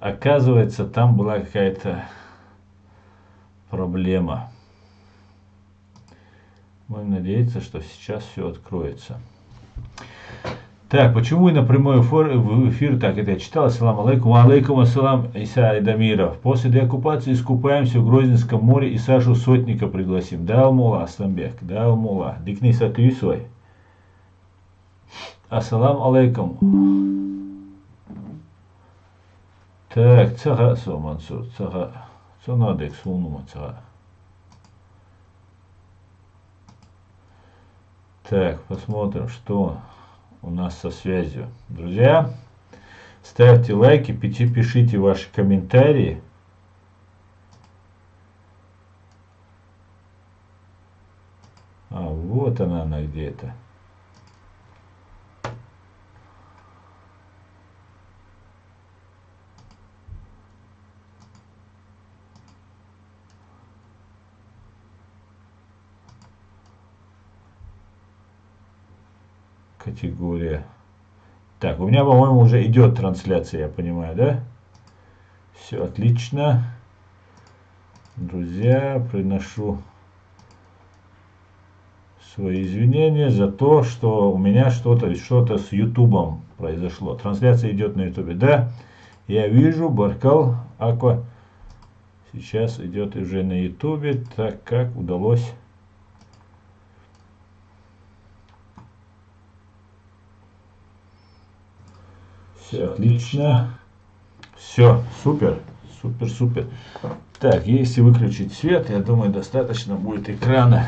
Оказывается, там была какая-то проблема. Будем надеяться, что сейчас все откроется. Так, почему и на прямой эфир, так это я читал, ассаламу алейкум, алейкум ассалам, Иса Айдамиров. После деоккупации искупаемся в Грозненском море и Сашу Сотника пригласим. Да, Алмула, Асламбек, да, Алмула. Дикни сатуисой. Ассалам алейкум. Так, цага, со, Мансур, цага. Со надек, сунума, цага. Так, посмотрим, что у нас со связью. Друзья, ставьте лайки, пишите ваши комментарии. А, вот она где-то. Категория. Так, у меня, по-моему, уже идет трансляция, я понимаю, да? Все отлично. Друзья, приношу свои извинения за то, что у меня что-то с Ютубом произошло. Трансляция идет на Ютубе. Да, я вижу, Баркал Аква сейчас идет уже на Ютубе, так как удалось. Все отлично. Все, супер, супер. Так, если выключить свет, я думаю, достаточно будет экрана.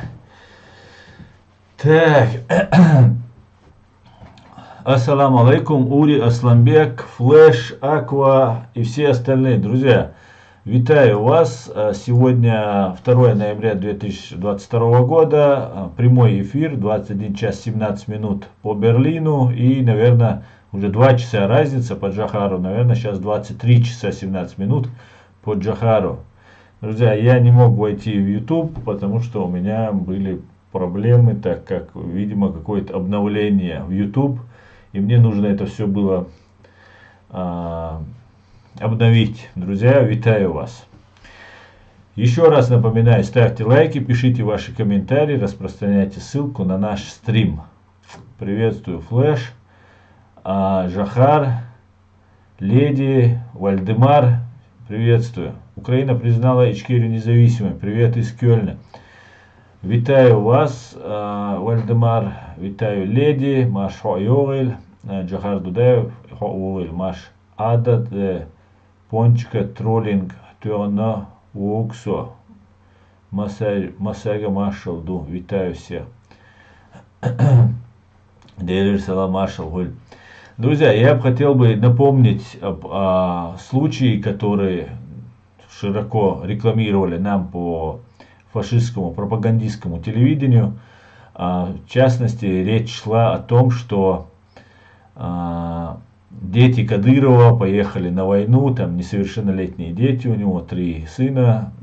Так. Ассаламу алейкум, Ури, Асламбек, Флэш, Аква и все остальные. Друзья, витаю вас. Сегодня 2 ноября 2022 года. Прямой эфир, 21 час 17 минут по Берлину. И, наверное, уже 2 часа разница по Джохару. Наверное, сейчас 23 часа 17 минут по Джохару. Друзья, я не мог войти в YouTube, потому что у меня были проблемы, так как, видимо, какое-то обновление в YouTube. И мне нужно это все было обновить. Друзья, витаю вас. Еще раз напоминаю, ставьте лайки, пишите ваши комментарии, распространяйте ссылку на наш стрим. Приветствую, Флэш, Жахар, Леди, Вальдемар. Приветствую. Украина признала Ичкерию независимой. Привет из Кёльна. Витаю вас, Вальдемар. Витаю, Леди. Маш Хоёвель. Джахар Дудаев. Хоёвель. Маш Адад. Пончика троллинг. Тёна Уоксо. Масага Машалду. Витаю всех. Делир Салам Машал. Друзья, я бы хотел напомнить о случае, который широко рекламировали нам по фашистскому пропагандистскому телевидению. В частности, речь шла о том, что дети Кадырова поехали на войну, там несовершеннолетние дети, у него 3 сына,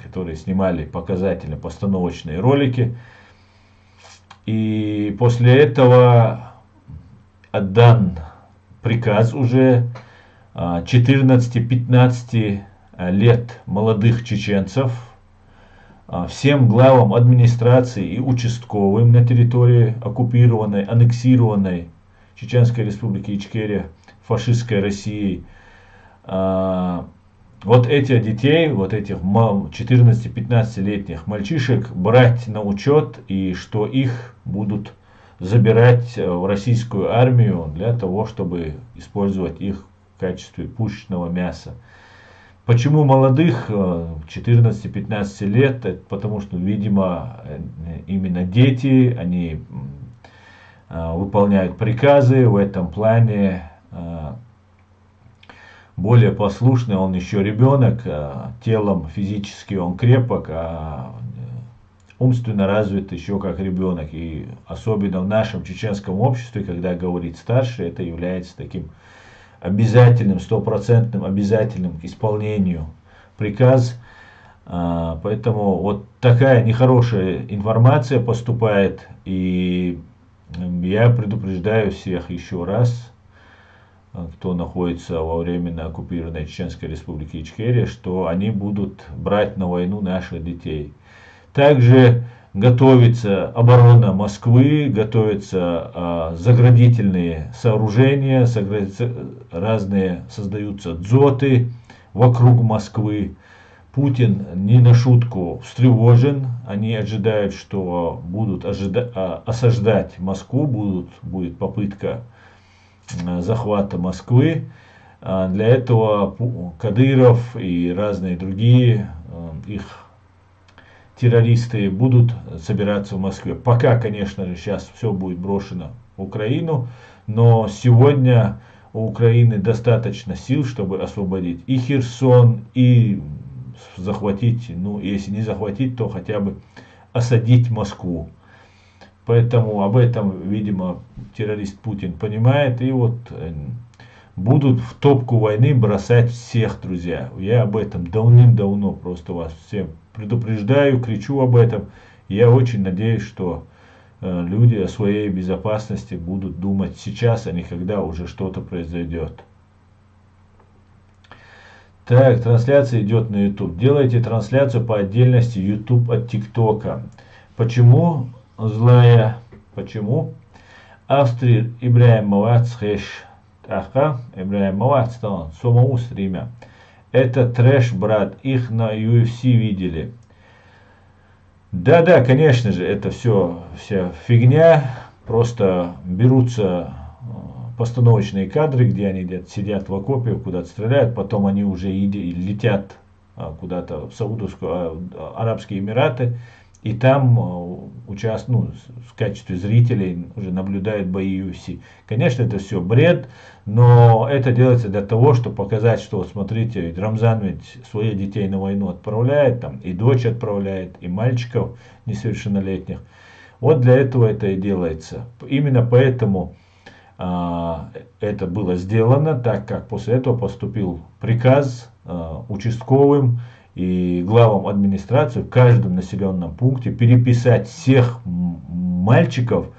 которые снимали показательно постановочные ролики. И после этого отдан приказ уже 14-15 лет молодых чеченцев, всем главам администрации и участковым на территории оккупированной, аннексированной Чеченской Республики Ичкерия, фашистской Россией. Вот этих детей, вот этих 14-15-летних мальчишек брать на учет, и что их будут забирать в российскую армию для того, чтобы использовать их в качестве пушечного мяса. Почему молодых, 14-15 лет? Это потому что, видимо, именно дети, они выполняют приказы, в этом плане более послушный, он еще ребенок, телом физически он крепок, а умственно развит еще как ребенок. И особенно в нашем чеченском обществе, когда говорит старший, это является таким обязательным, стопроцентным обязательным к исполнению приказ. Поэтому вот такая нехорошая информация поступает. И я предупреждаю всех еще раз, кто находится во временно оккупированной Чеченской Республике Ичкерия, что они будут брать на войну наших детей. Также готовится оборона Москвы, готовятся заградительные сооружения, разные создаются дзоты вокруг Москвы. Путин не на шутку встревожен, они ожидают, что будут осаждать Москву, будет попытка захвата Москвы. Для этого Кадыров и разные другие их террористы будут собираться в Москве. Пока, конечно же, сейчас все будет брошено в Украину, но сегодня у Украины достаточно сил, чтобы освободить и Херсон, и захватить, ну, если не захватить, то хотя бы осадить Москву. Поэтому об этом, видимо, террорист Путин понимает, и вот будут в топку войны бросать всех, друзья. Я об этом давным-давно просто вас всем предупреждаю, кричу об этом. Я очень надеюсь, что люди о своей безопасности будут думать сейчас, а не когда уже что-то произойдет. Так, трансляция идет на YouTube. Делайте трансляцию по отдельности YouTube от ТикТока. Почему? Злая. Почему? Австрия Ибраим Мавац хэш. Аха, Ибраим Мавац, самому стрима. Это трэш, брат. Их на UFC видели. Да, конечно же, это все вся фигня. Просто берутся постановочные кадры, где они где-то сидят в окопе, куда-то стреляют, потом они уже летят куда-то в Саудовские Арабские Эмираты, и там участвуют, в качестве зрителей уже наблюдают бои UFC. Конечно, это все бред, но это делается для того, чтобы показать, что, смотрите, ведь Рамзан ведь своих детей на войну отправляет, там и дочь отправляет, и мальчиков несовершеннолетних. Вот для этого это и делается. Именно поэтому это было сделано, так как после этого поступил приказ участковым и главам администрации в каждом населенном пункте переписать всех мальчиков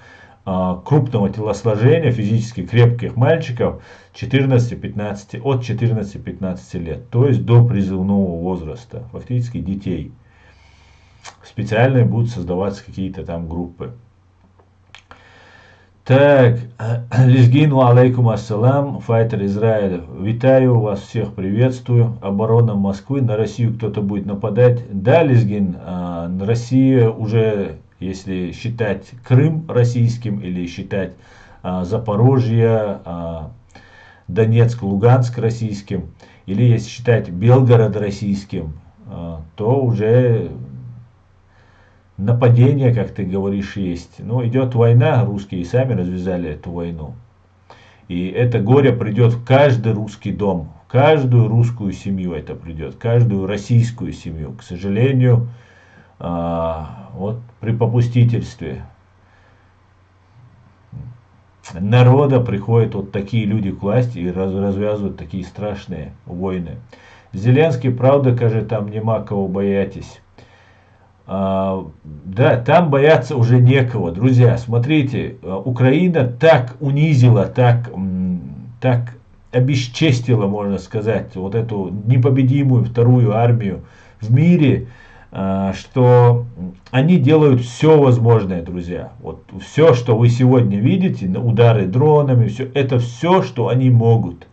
крупного телосложения, физически крепких мальчиков 14-15, от 14-15 лет, то есть до призывного возраста, фактически детей. Специально будут создаваться какие-то там группы. Так, Лизгин, алейкум ассалам, файтер Израиля, витаю вас всех, приветствую. Оборона Москвы, на Россию кто-то будет нападать. Да, Лизгин, Россия уже, если считать Крым российским или считать Запорожье, Донецк, Луганск российским, или если считать Белгород российским, то уже нападение, как ты говоришь, есть. Но идет война, русские сами развязали эту войну. И это горе придет в каждый русский дом, в каждую русскую семью это придет, в каждую российскую семью. К сожалению, вот при попустительстве народа приходят вот такие люди к власти и развязывают такие страшные войны. Зеленский, правда, каже, там нема кого боятись. Да, там бояться уже некого. Друзья, смотрите, Украина так унизила, так обесчестила, можно сказать, вот эту непобедимую вторую армию в мире, что они делают все возможное, друзья. Вот все, что вы сегодня видите, удары дронами, все, это все, что они могут.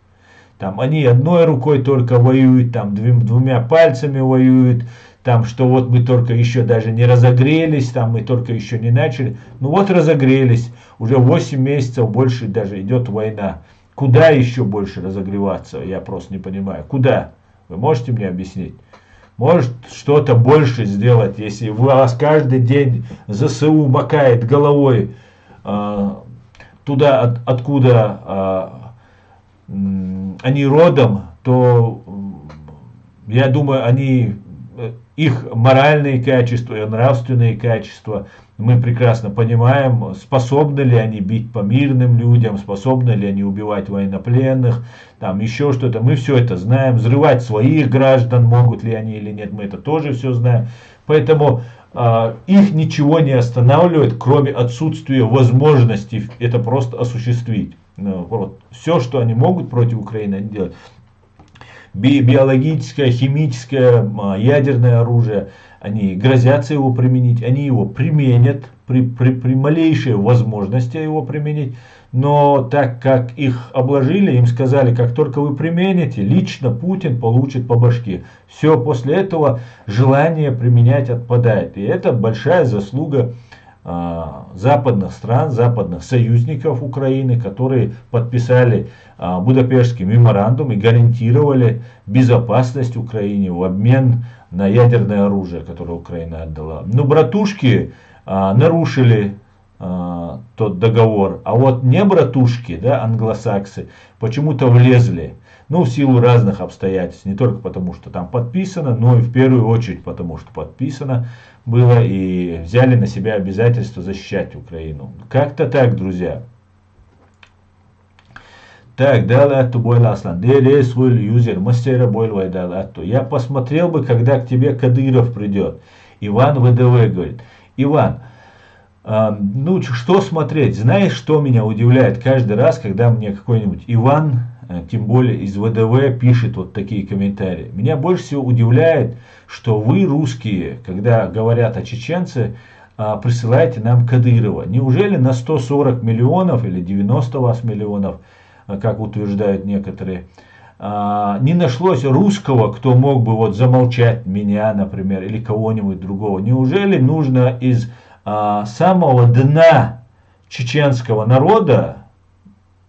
Там они одной рукой только воюют, там двумя пальцами воюют. Там, что вот мы только еще даже не разогрелись, там мы только еще не начали. Ну вот разогрелись, уже 8 месяцев больше даже идет война. Куда еще больше разогреваться, я просто не понимаю. Куда? Вы можете мне объяснить? Может что-то больше сделать, если вас каждый день ЗСУ макает головой туда, откуда они родом, то я думаю, их моральные качества и нравственные качества мы прекрасно понимаем, способны ли они бить по мирным людям, способны ли они убивать военнопленных, там еще что-то. Мы все это знаем, взрывать своих граждан, могут ли они или нет, мы это тоже все знаем. Поэтому их ничего не останавливает, кроме отсутствия возможности это просто осуществить. Вот, все, что они могут против Украины, они делают. Биологическое, химическое, ядерное оружие, они грозятся его применить, они его применят при малейшей возможности его применить. Но так как их обложили, им сказали, как только вы примените, лично Путин получит по башке. Все, после этого желание применять отпадает. И это большая заслуга западных стран, западных союзников Украины, которые подписали Будапештский меморандум и гарантировали безопасность Украине в обмен на ядерное оружие, которое Украина отдала. Но братушки нарушили тот договор, а вот не братушки, да, англосаксы, почему-то влезли. Ну, в силу разных обстоятельств, не только потому, что там подписано, но и в первую очередь потому, что подписано было и взяли на себя обязательство защищать Украину. Как-то так, друзья. Так, Далату Бойл Аслан. Юзер, мастера Бойл Далату. Я посмотрел бы, когда к тебе Кадыров придет. Иван ВДВ говорит. Иван, ну что смотреть? Знаешь, что меня удивляет каждый раз, когда мне какой-нибудь Иван, тем более из ВДВ, пишет вот такие комментарии. Меня больше всего удивляет, что вы, русские, когда говорят о чеченце, присылаете нам Кадырова. Неужели на 140 миллионов или 90 вас миллионов, как утверждают некоторые, не нашлось русского, кто мог бы вот замолчать меня, например, или кого-нибудь другого? Неужели нужно из самого дна чеченского народа,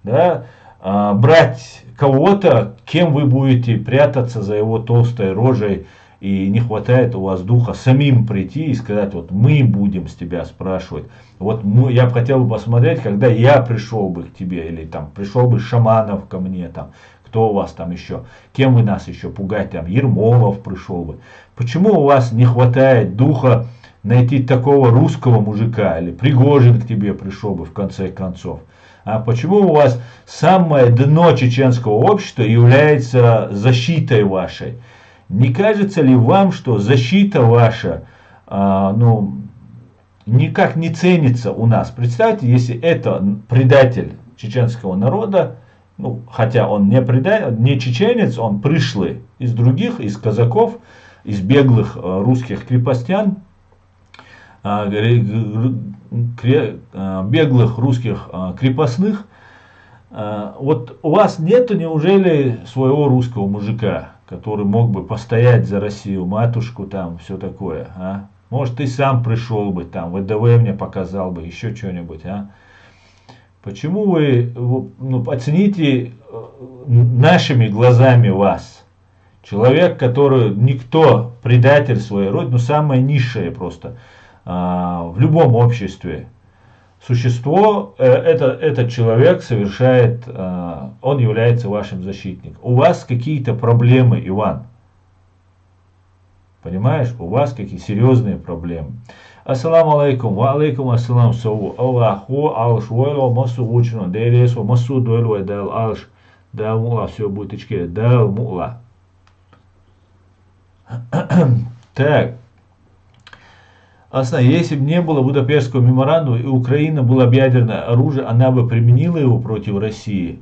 да, брать кого-то, кем вы будете прятаться за его толстой рожей, и не хватает у вас духа самим прийти и сказать, вот мы будем с тебя спрашивать. Вот я бы хотел бы посмотреть, когда я пришел бы к тебе, или там пришел бы Шаманов ко мне, там, кто у вас там еще, кем вы нас еще пугать, там, Ермолов пришел бы. Почему у вас не хватает духа найти такого русского мужика, или Пригожин к тебе пришел бы в конце концов? А почему у вас самое дно чеченского общества является защитой вашей? Не кажется ли вам, что защита ваша никак не ценится у нас? Представьте, если это предатель чеченского народа, ну, хотя он не предатель, не чеченец, он пришлый из других, из казаков, из беглых русских крепостян, беглых русских крепостных. Вот у вас нету, неужели, своего русского мужика, который мог бы постоять за Россию, матушку, там, все такое, а? Может, ты сам пришел бы, там, ВДВ мне показал бы, еще что-нибудь, а? Почему вы, оцените нашими глазами вас? Человек, который никто, предатель своей родины, ну, самое низшее просто, в любом обществе. Существо, этот человек совершает, он является вашим защитником. У вас какие-то проблемы, Иван. Понимаешь, у вас какие серьезные проблемы. Ассаламу алейкум, ва алейкум ассалам сау. Аллаху алш войло масу учно, дейресо масу дойло дал алш, дал мула, все будет очки, дал мула. Так. Если бы не было Будапештского меморандума и Украина была бы ядерное оружие, она бы применила его против России.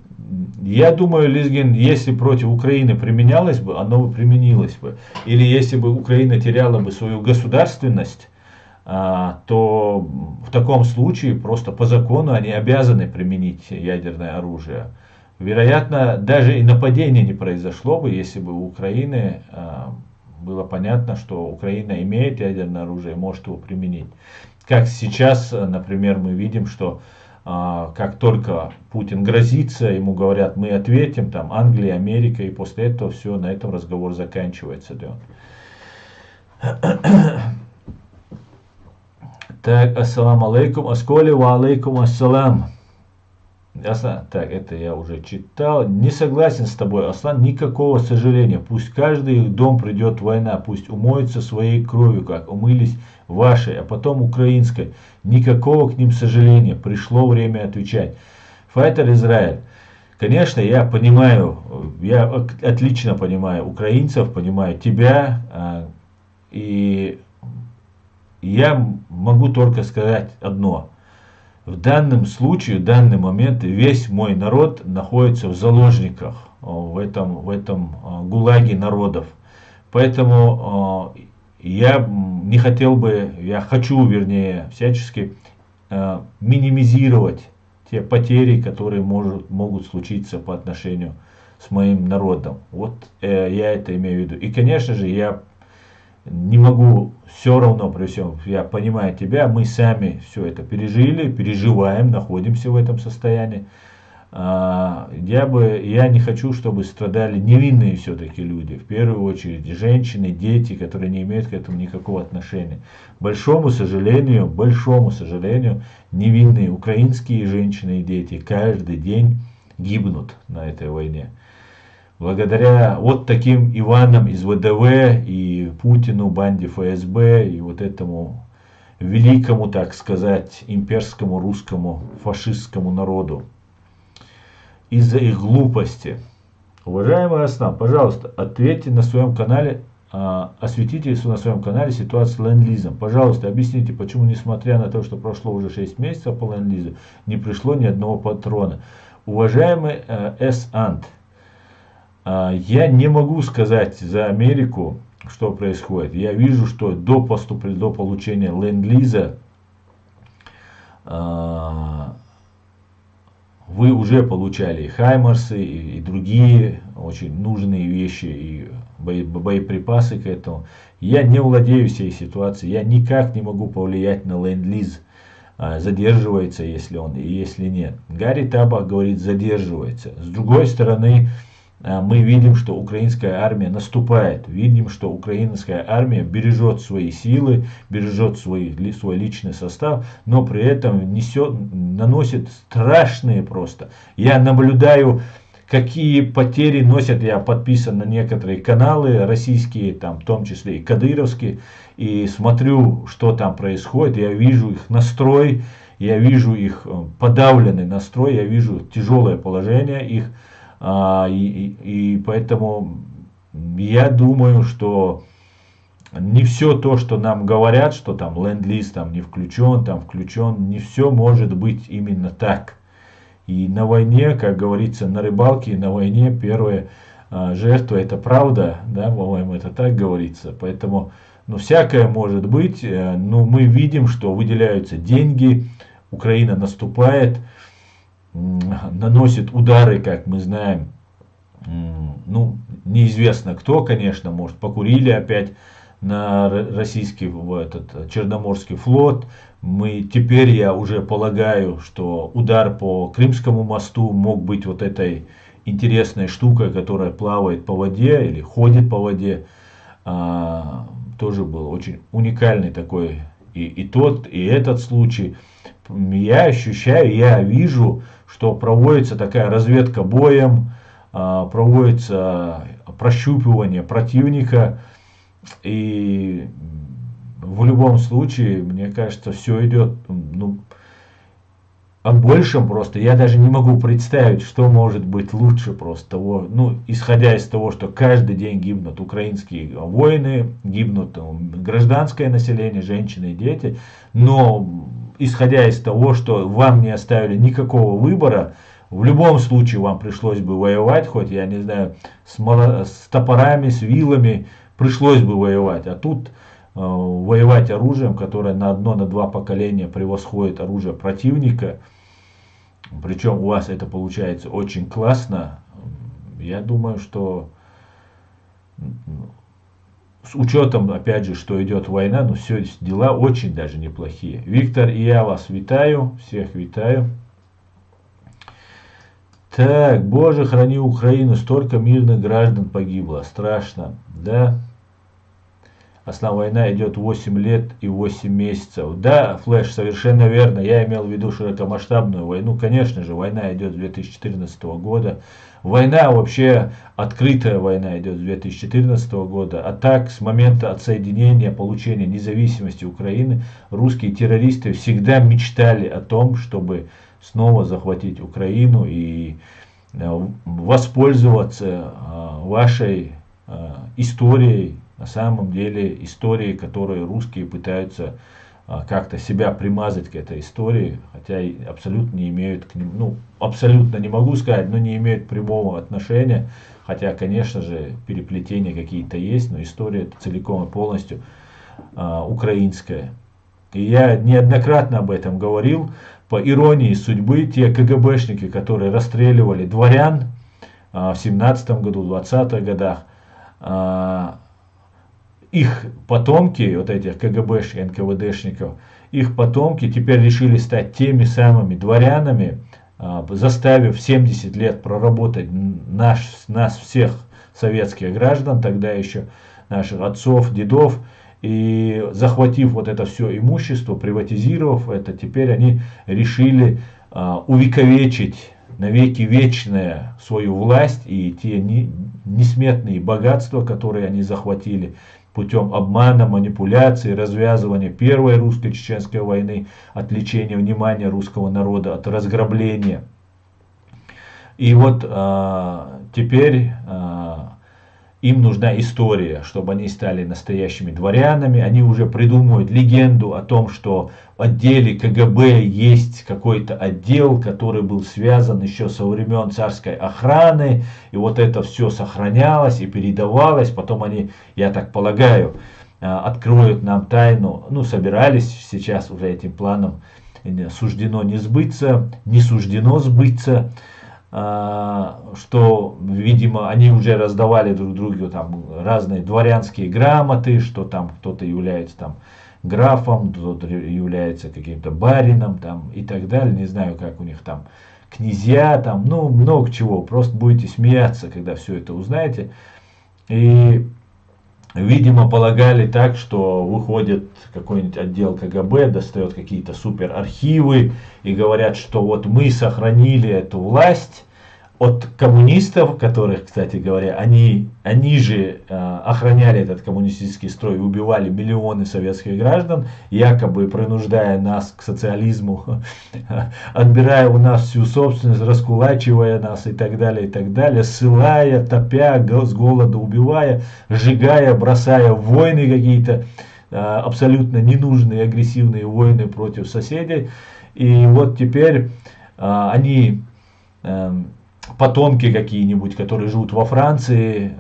Я думаю, Лизгин, если против Украины применялось бы, оно бы применилось бы. Или если бы Украина теряла бы свою государственность, то в таком случае просто по закону они обязаны применить ядерное оружие. Вероятно, даже и нападение не произошло бы, если бы у Украины было понятно, что Украина имеет ядерное оружие и может его применить. Как сейчас, например, мы видим, что как только Путин грозится, ему говорят, мы ответим, там Англия, Америка, и после этого все, на этом разговор заканчивается. Да. Так, ассаламу алейкум, асколи ва алейкум ассалам. Аслан, так, это я уже читал. Не согласен с тобой, Аслан, никакого сожаления. Пусть каждый дом придет война, пусть умоется своей кровью, как умылись вашей, а потом украинской. Никакого к ним сожаления. Пришло время отвечать. Файтер Израиль. Конечно, я понимаю, я отлично понимаю украинцев, понимаю тебя. И я могу только сказать одно. в данном случае, в данный момент весь мой народ находится в заложниках в этом гулаге народов. Поэтому я не хотел бы, я хочу, вернее, всячески минимизировать те потери, которые могут случиться по отношению с моим народом. Вот я это имею в виду. И, конечно же, я не могу все равно, при всем, я понимаю тебя, мы сами все это пережили, переживаем, находимся в этом состоянии. Я не хочу, чтобы страдали невинные все-таки люди, в первую очередь женщины, дети, которые не имеют к этому никакого отношения. К большому сожалению, невинные украинские женщины и дети каждый день гибнут на этой войне. Благодаря вот таким Иванам из ВДВ и Путину, банде ФСБ и вот этому великому, так сказать, имперскому русскому фашистскому народу. Из-за их глупости. Уважаемый Аслан, пожалуйста, ответьте на своем канале, осветите на своем канале ситуацию с ленд-лизом. Пожалуйста, объясните, почему, несмотря на то, что прошло уже 6 месяцев по ленд-лизу, не пришло ни одного патрона. Уважаемый С-Ант, я не могу сказать за Америку, что происходит. Я вижу, что до получения ленд-лиза вы уже получали и хаймарсы, и другие очень нужные вещи, и боеприпасы к этому. Я не владею всей ситуацией, я никак не могу повлиять на ленд-лиз. Задерживается, если он, и если нет. Гарри Табак говорит, задерживается. С другой стороны, мы видим, что украинская армия наступает. Видим, что украинская армия бережет свои силы, бережет свой личный состав, но при этом наносит страшные просто. Я наблюдаю, какие потери носят, я подписан на некоторые каналы российские, там, в том числе и кадыровские, и смотрю, что там происходит, я вижу их настрой, я вижу их подавленный настрой, я вижу тяжелое положение их. И поэтому я думаю, что не все то, что нам говорят, что там ленд-лиз там не включен, там включен, не все может быть именно так. И на войне, как говорится, на рыбалке, на войне первая жертва — это правда, да, по-моему, это так говорится. Поэтому, всякое может быть, но мы видим, что выделяются деньги, Украина наступает, наносит удары, как мы знаем, неизвестно кто, конечно, может, покурили опять на российский Черноморский флот. Теперь я уже полагаю, что удар по Крымскому мосту мог быть вот этой интересной штукой, которая плавает по воде или ходит по воде. Тоже был очень уникальный такой и этот случай. Я ощущаю, я вижу, что проводится такая разведка боем, проводится прощупывание противника. И в любом случае, мне кажется, все идет о большем просто. Я даже не могу представить, что может быть лучше просто того, исходя из того, что каждый день гибнут украинские воины, гибнут гражданское население, женщины и дети. Но исходя из того, что вам не оставили никакого выбора, в любом случае вам пришлось бы воевать, хоть, я не знаю, с топорами, с вилами, пришлось бы воевать. А тут воевать оружием, которое на 1-2 поколения превосходит оружие противника, причем у вас это получается очень классно, я думаю, что с учетом, опять же, что идет война, все дела очень даже неплохие. Виктор, и я вас витаю, всех витаю. Так, Боже, храни Украину, столько мирных граждан погибло, страшно, да? Основная война идет 8 лет и 8 месяцев. Да, Флэш, совершенно верно, я имел в виду широкомасштабную войну. Конечно же, война идет с 2014 года. Война вообще, открытая война идет с 2014 года. А так, с момента отсоединения, получения независимости Украины, русские террористы всегда мечтали о том, чтобы снова захватить Украину и воспользоваться вашей историей, на самом деле историей, которую русские пытаются как-то себя примазать к этой истории, хотя и абсолютно не имеют к ним, ну, абсолютно не могу сказать, но не имеют прямого отношения, хотя, конечно же, переплетения какие-то есть, но история это целиком и полностью украинская. И я неоднократно об этом говорил. По иронии судьбы, те КГБшники, которые расстреливали дворян в 17 году, в 20-х годах, их потомки, вот этих КГБшников, НКВДшников, их потомки теперь решили стать теми самыми дворянами, заставив 70 лет проработать нас всех советских граждан, тогда еще наших отцов, дедов, и захватив вот это все имущество, приватизировав это, теперь они решили увековечить навеки вечное свою власть и те несметные богатства, которые они захватили путем обмана, манипуляции, развязывания Первой русско-чеченской войны, отвлечения внимания русского народа от разграбления. И вот теперь им нужна история, чтобы они стали настоящими дворянами. Они уже придумывают легенду о том, что в отделе КГБ есть какой-то отдел, который был связан еще со времен царской охраны. И вот это все сохранялось и передавалось. Потом они, я так полагаю, откроют нам тайну. Ну, собирались сейчас уже этим планом. Суждено не сбыться, не суждено сбыться. Что, видимо, они уже раздавали друг другу там разные дворянские грамоты, что там кто-то является там графом, кто-то является каким-то барином там и так далее. Не знаю, как у них там князья, там, ну, много чего. Просто будете смеяться, когда все это узнаете. И, видимо, полагали так, что выходит какой-нибудь отдел КГБ, достает какие-то супер архивы и говорят, что вот мы сохранили эту власть от коммунистов, которых, кстати говоря, они же охраняли этот коммунистический строй и убивали миллионы советских граждан, якобы принуждая нас к социализму, отбирая у нас всю собственность, раскулачивая нас и так далее, ссылая, топя, с голода убивая, сжигая, бросая в войны какие-то, абсолютно ненужные агрессивные войны против соседей. И вот теперь они, потомки какие-нибудь, которые живут во Франции,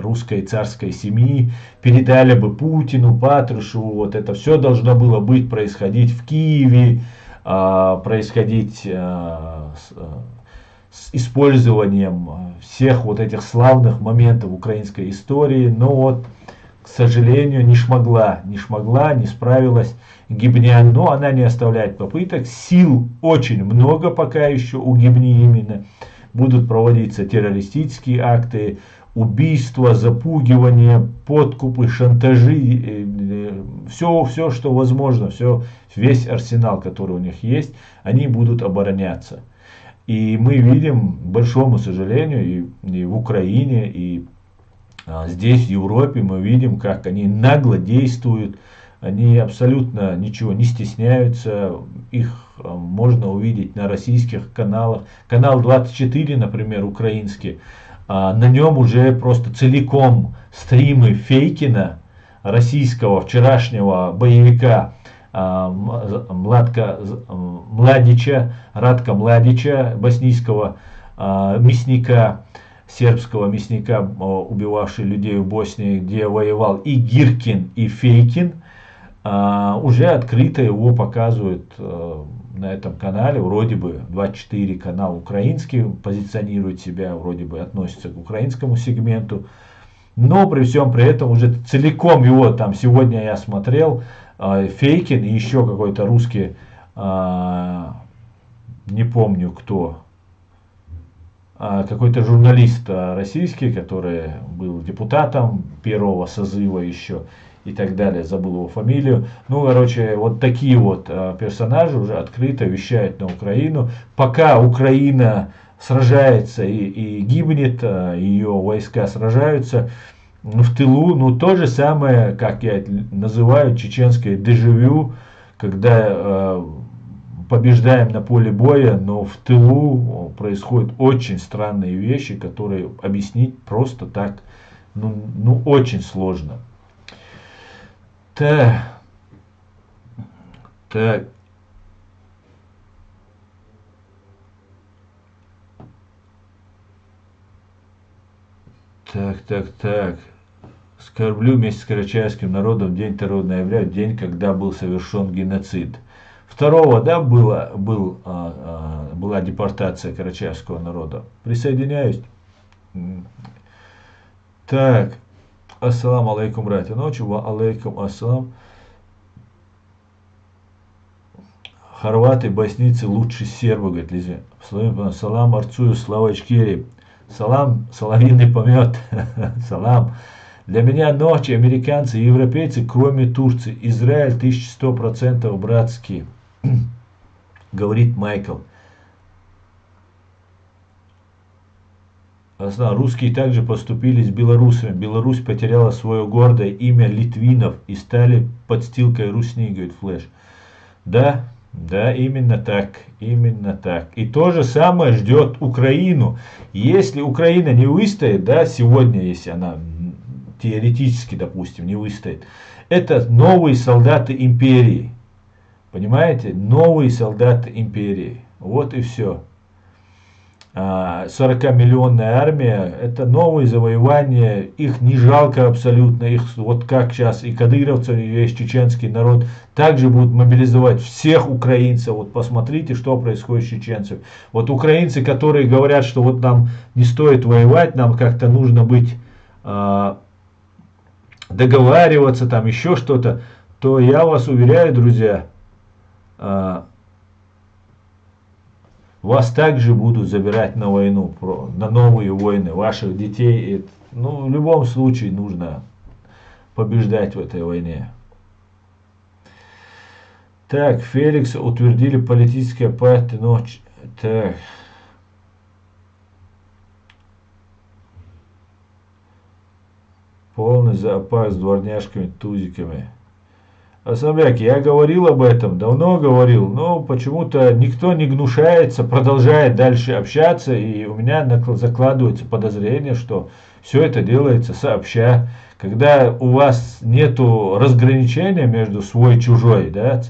русской царской семьи, передали бы Путину, Патрушеву, вот это все должно было происходить в Киеве, происходить с использованием всех вот этих славных моментов украинской истории, но вот, к сожалению, не смогла, не справилась Гибнян, но она не оставляет попыток, сил очень много пока еще у Гибни именно, будут проводиться террористические акты, убийства, запугивания, подкупы, шантажи, все, что возможно, весь арсенал, который у них есть, они будут обороняться. И мы видим, к большому сожалению, и в Украине, и здесь, в Европе, мы видим, как они нагло действуют, они абсолютно ничего не стесняются, их можно увидеть на российских каналах. Канал 24, например, украинский, на нем уже просто целиком стримы Фейкина, российского вчерашнего боевика, Радка Младича, боснийского мясника, сербского мясника, убивавший людей в Боснии, где воевал и Гиркин, и Фейкин, уже открыто его показывают на этом канале. Вроде бы 24 канал украинский, позиционирует себя, вроде бы относится к украинскому сегменту. Но при всем при этом уже целиком его там сегодня я смотрел, Фейкин и еще какой-то русский, не помню кто, какой-то журналист российский, который был депутатом первого созыва еще и так далее, забыл его фамилию. Ну, короче, вот такие вот персонажи уже открыто вещают на Украину. Пока Украина сражается и гибнет, ее войска сражаются в тылу, ну то же самое, как я называю, чеченское дежавю, когда побеждаем на поле боя, но в тылу происходят очень странные вещи, которые объяснить просто так, ну очень сложно. Так, так, так. Скорблю вместе с карачаевским народом день 2 ноября, день, когда был совершен геноцид. 2 да, была депортация карачаевского народа. Присоединяюсь. Так, ассаламу алейкум, братья ночи, ва алейкум ассалам. Хорваты, боснийцы лучше сербы, говорит Лиза. Салам Арцую, слава Ичкерии. Салам, соловьиный помет. Салам. Для меня ночи американцы и европейцы, кроме Турции. Израиль 1100% братские, говорит Майкл. Русские также поступили с белорусами. Беларусь потеряла свое гордое имя литвинов и стали подстилкой русни, говорит Флэш. Да, да, именно так, именно так. И то же самое ждет Украину. Если Украина не выстоит, да, сегодня, если она теоретически, допустим, не выстоит, это новые солдаты империи. Понимаете? Новые солдаты империи. Вот и все. 40-миллионная армия, это новые завоевания, их не жалко абсолютно, их вот как сейчас и кадыровцев, и весь чеченский народ также будут мобилизовать всех украинцев. Вот посмотрите, что происходит с чеченцами. Вот украинцы, которые говорят, что вот нам не стоит воевать, нам как-то нужно быть, договариваться, там еще что-то, то я вас уверяю, друзья, вас также будут забирать на войну, на новые войны, ваших детей. Ну, в любом случае нужно побеждать в этой войне. Так, Феликс утвердили политическая партия ночь. Так. Полный зоопарк с дворняжками, тузиками. Асамбляки, я говорил об этом, давно говорил, но почему-то никто не гнушается, продолжает дальше общаться, и у меня закладывается подозрение, что все это делается сообща. Когда у вас нету разграничения между свой и чужой, да,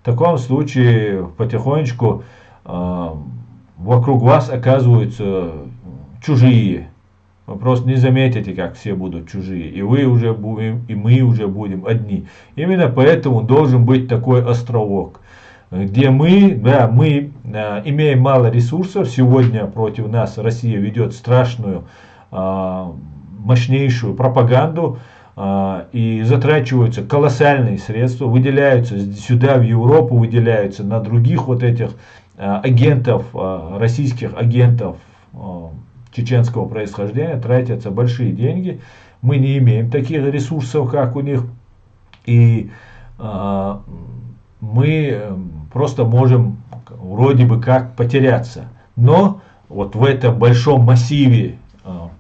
в таком случае потихонечку вокруг вас оказываются чужие. Вы просто не заметите, как все будут чужие. И вы уже будем, и мы уже будем одни. Именно поэтому должен быть такой островок, где мы, да, мы имеем мало ресурсов. Сегодня против нас Россия ведет страшную, мощнейшую пропаганду. И затрачиваются колоссальные средства, выделяются сюда, в Европу, выделяются на других вот этих агентов, российских агентов, чеченского происхождения, тратятся большие деньги. Мы не имеем таких ресурсов, как у них. И мы просто можем вроде бы как потеряться. Но вот в этом большом массиве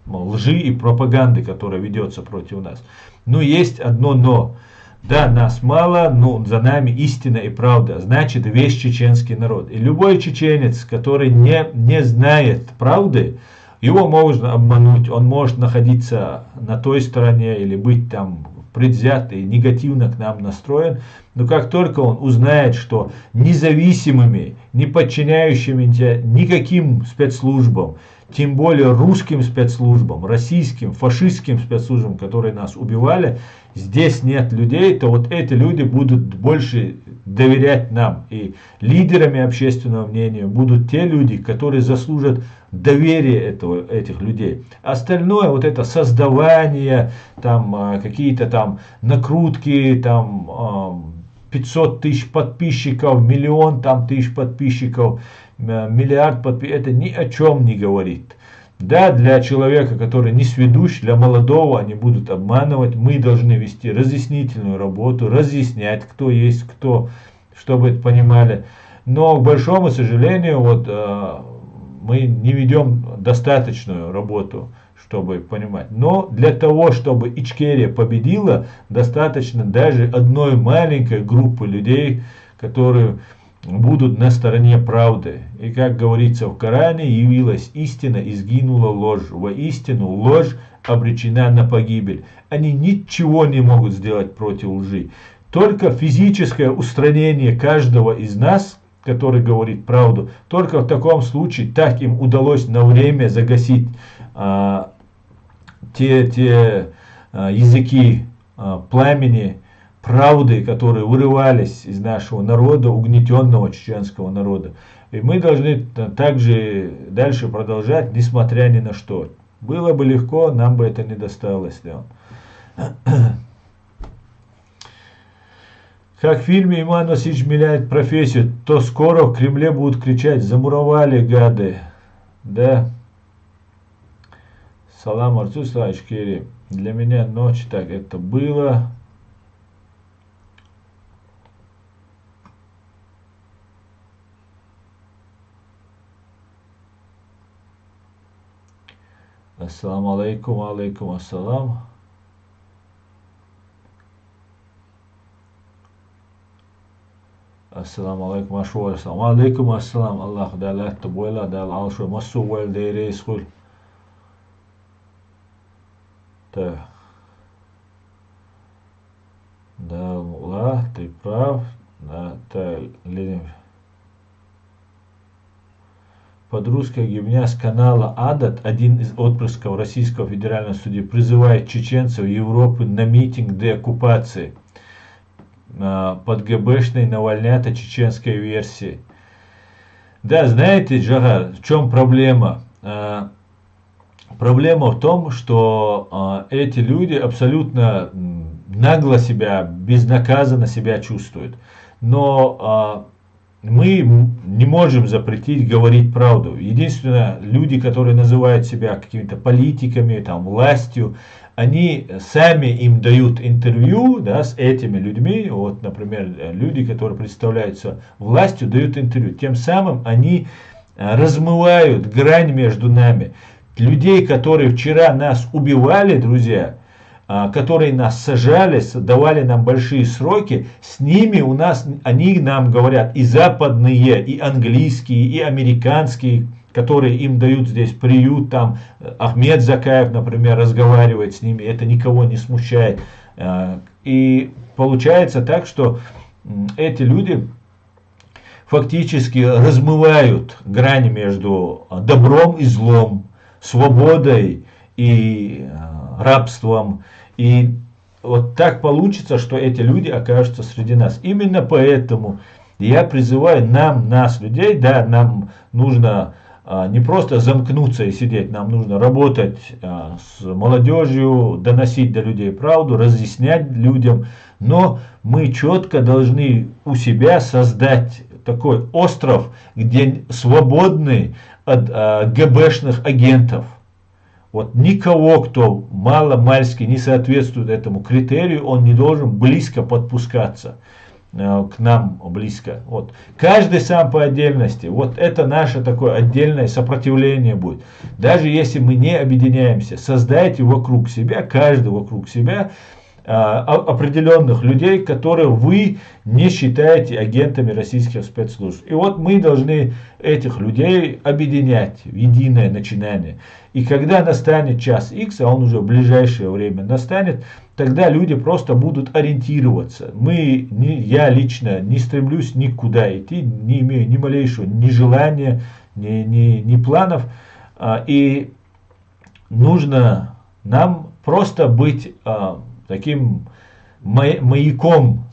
лжи и пропаганды, которая ведется против нас. Но есть одно но. Да, нас мало, но за нами истина и правда. Значит, весь чеченский народ. И любой чеченец, который не знает правды, его можно обмануть, он может находиться на той стороне или быть там предвзят и негативно к нам настроен. Но как только он узнает, что независимыми, не подчиняющимися никаким спецслужбам, тем более русским спецслужбам, российским, фашистским спецслужбам, которые нас убивали, здесь нет людей, то вот эти люди будут больше доверять нам. И лидерами общественного мнения будут те люди, которые заслужат доверие этих людей. Остальное, вот это создавание, там какие-то там накрутки, там 500 тысяч подписчиков, миллион там тысяч подписчиков, миллиард подписчиков, это ни о чем не говорит. Да, для человека, который не сведущ, для молодого они будут обманывать. Мы должны вести разъяснительную работу, разъяснять, кто есть кто, чтобы это понимали. Но, к большому сожалению, вот мы не ведем достаточную работу, чтобы понимать. Но для того, чтобы Ичкерия победила, достаточно даже одной маленькой группы людей, которые будут на стороне правды. И как говорится в Коране, явилась истина и сгинула ложь. Воистину ложь обречена на погибель. Они ничего не могут сделать против лжи. только физическое устранение каждого из нас, который говорит правду, только в таком случае так им удалось на время загасить те языки пламени правды, которые вырывались из нашего народа, угнетенного чеченского народа. И мы должны также дальше продолжать, несмотря ни на что. Было бы легко, нам бы это не досталось. Да. Как в фильме Иман Васильевич меняет профессию, то скоро в Кремле будут кричать: замуровали, гады. Да. Салам Арцу Славич Керри. Для меня ночь так это было. Ассаламу алейкум, алейкум ассалам. Ассаламу алейкум, ашу ассалам. Алейкум ассалам. Аллах далат табуэла дал алшу массу уэль дейре исхуль. Так. Да, ла, ты прав. Да, Подрусская гибня с канала Адат, один из отпрысков российского федерального судьи, призывает чеченцев Европы на митинг деоккупации под ГБшной Навальнята чеченской версии. Да, знаете, Джагар, в чем проблема? Проблема в том, что эти люди абсолютно нагло себя, безнаказанно себя чувствуют. Но мы не можем запретить говорить правду. Единственное, люди, которые называют себя какими-то политиками, там, властью, они сами им дают интервью, да, с этими людьми. Вот, например, люди, которые представляются властью, дают интервью. Тем самым они размывают грань между нами. Людей, которые вчера нас убивали, друзья, которые нас сажали, давали нам большие сроки, с ними у нас, они нам говорят и западные, и английские, и американские, которые им дают здесь приют, там Ахмед Закаев, например, разговаривает с ними, это никого не смущает. И получается так, что эти люди фактически размывают грани между добром и злом, свободой и рабством. И вот так получится, что эти люди окажутся среди нас. Именно поэтому я призываю нас, людей, да, нам нужно не просто замкнуться и сидеть, нам нужно работать с молодежью, доносить до людей правду, разъяснять людям, но мы четко должны у себя создать такой остров, где свободный от ГБшных агентов. Вот никого, кто мало-мальски не соответствует этому критерию, он не должен близко подпускаться к нам близко. Вот. Каждый сам по отдельности. Вот это наше такое отдельное сопротивление будет. Даже если мы не объединяемся, создайте вокруг себя, каждый вокруг себя, определенных людей, которые вы не считаете агентами российских спецслужб. И вот мы должны этих людей объединять в единое начинание. И когда настанет час X, а он уже в ближайшее время настанет, тогда люди просто будут ориентироваться. Я лично не стремлюсь никуда идти, не имею ни малейшего ни желания, ни планов. И нужно нам просто быть таким маяком,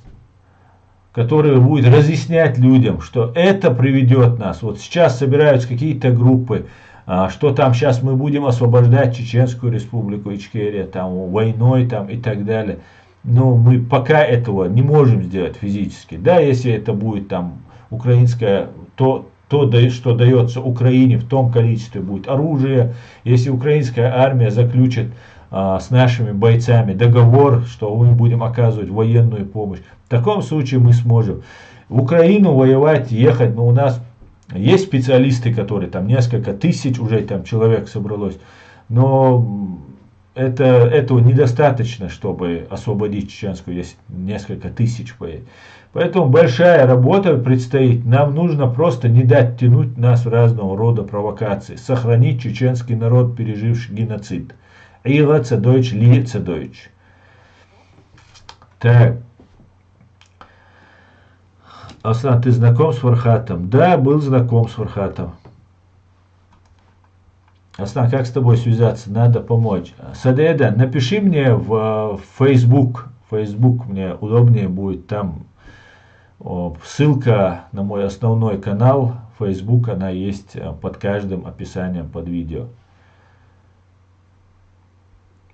который будет разъяснять людям, что это приведет нас. Вот сейчас собираются какие-то группы, что там сейчас мы будем освобождать Чеченскую республику, Ичкерия, там войной там, и так далее. Но мы пока этого не можем сделать физически. Да, если это будет там украинская, то что дается Украине в том количестве будет оружие. Если украинская армия заключит с нашими бойцами договор, что мы будем оказывать военную помощь, в таком случае мы сможем. В Украину воевать, ехать, но у нас есть специалисты, которые там несколько тысяч уже там человек собралось, но этого недостаточно, чтобы освободить Чеченскую, если несколько тысяч поедет. Поэтому большая работа предстоит. Нам нужно просто не дать тянуть нас в разного рода провокации, сохранить чеченский народ, переживший геноцид. Ила Цедойч, Ли Цедойч. Так. Аслан, ты знаком с Фархатом? Да, был знаком с Фархатом. Аслан, как с тобой связаться? Надо помочь. Садеда, напиши мне в Facebook. Facebook мне удобнее будет. Там ссылка на мой основной канал Facebook, она есть под каждым описанием под видео.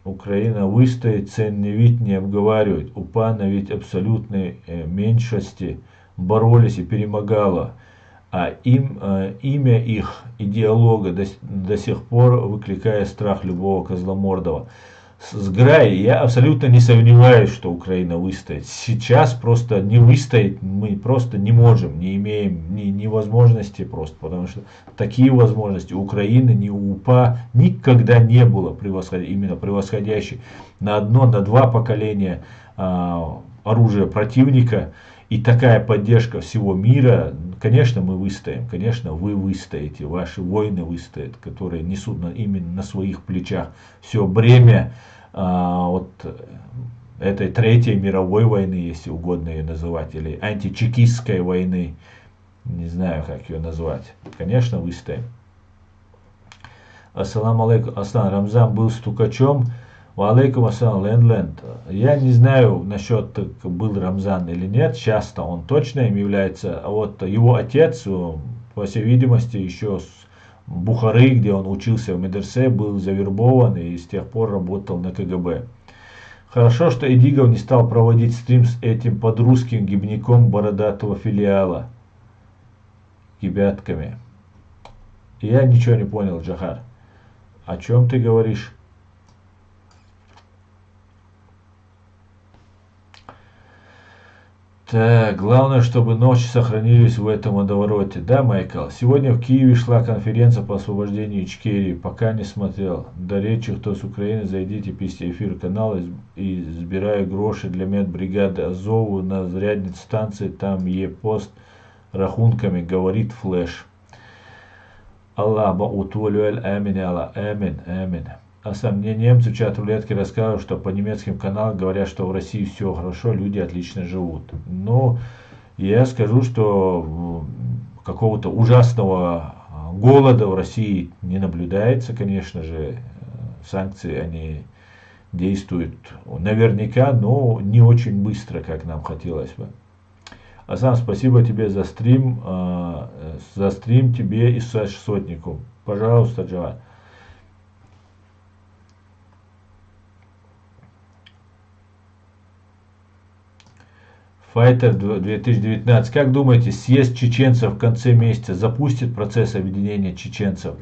Украина выстоит, цен не вид не обговаривать. УПА ведь абсолютной меньшости боролись и перемогала. А имя их идеолога до сих пор выкликает страх любого козломордого. С Грай я абсолютно не сомневаюсь, что Украина выстоит. Сейчас просто не выстоит, мы просто не можем, не имеем ни возможности просто, потому что такие возможности у Украины, ни у УПА никогда не было именно превосходящей на одно, на два поколения оружия противника. И такая поддержка всего мира, конечно, мы выстоим, конечно, вы выстоите, ваши воины выстоят, которые несут именно на своих плечах все бремя вот этой Третьей мировой войны, если угодно ее называть, или античекистской войны, не знаю, как ее назвать. Конечно, выстоим. Ассаламу алейкум. Аслан, Рамзан был стукачом. Ва алейкум ассалам, Ленд. Я не знаю насчет, был Рамзан или нет. Сейчас-то он точно им является. А вот его отец, по всей видимости, еще с Бухары, где он учился в медресе, был завербован и с тех пор работал на КГБ. Хорошо, что Эдигов не стал проводить стрим с этим подрусским гибняком бородатого филиала. Гибятками. Я ничего не понял, Джахар. О чем ты говоришь? Так, главное, чтобы ночи сохранились в этом водовороте. Да, Майкл? Сегодня в Киеве шла конференция по освобождению Ичкерии. Пока не смотрел. До речи, кто с Украины, зайдите, пишите эфир канала и сбираю гроши для медбригады Азову на заряднице станции. Там пост рахунками, говорит Флэш. Аллах утволюэль амин, Аллах, амин, амин. А сам мне немцы в чат рулетки рассказывают, что по немецким каналам говорят, что в России все хорошо, люди отлично живут. Но я скажу, что какого-то ужасного голода в России не наблюдается, конечно же. Санкции, они действуют наверняка, но не очень быстро, как нам хотелось бы. Асан, спасибо тебе за стрим тебе и Саш Сотнику. Пожалуйста, Джавад. Файтер 2019. Как думаете, съезд чеченцев в конце месяца запустит процесс объединения чеченцев?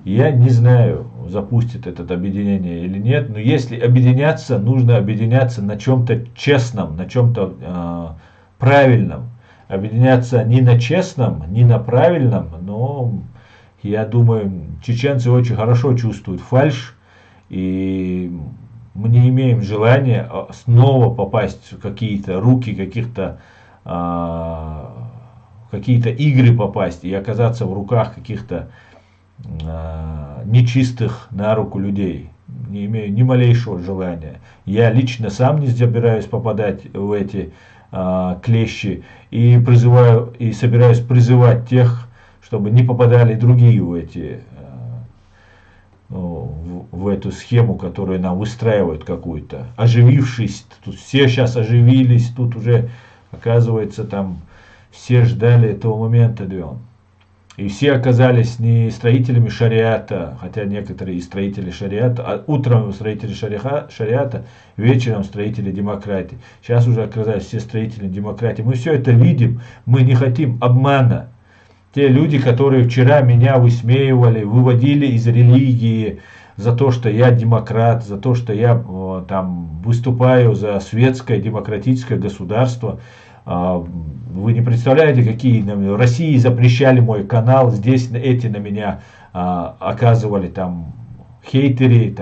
Я не знаю, запустит это объединение или нет, но если объединяться, нужно объединяться на чем-то честном, на чем-то правильном. Объединяться не на честном, не на правильном, но я думаю, чеченцы очень хорошо чувствуют фальшь, и мы не имеем желания снова попасть в какие-то руки, какие-то игры попасть и оказаться в руках каких-то нечистых на руку людей. Не имею ни малейшего желания. Я лично сам не собираюсь попадать в эти клещи и собираюсь призывать тех, чтобы не попадали другие в эти в эту схему, которую нам выстраивают какую-то. Оживившись, тут все сейчас оживились, тут уже, оказывается, там все ждали этого момента, и все оказались не строителями шариата, хотя некоторые и строители шариата, а утром строители шариата, вечером строители демократии. Сейчас уже оказались все строители демократии. Мы все это видим, мы не хотим обмана. Те люди, которые вчера меня высмеивали, выводили из религии за то, что я демократ, за то, что я там выступаю за светское демократическое государство. Вы не представляете, какие в России запрещали мой канал, здесь эти на меня оказывали там хейтеры,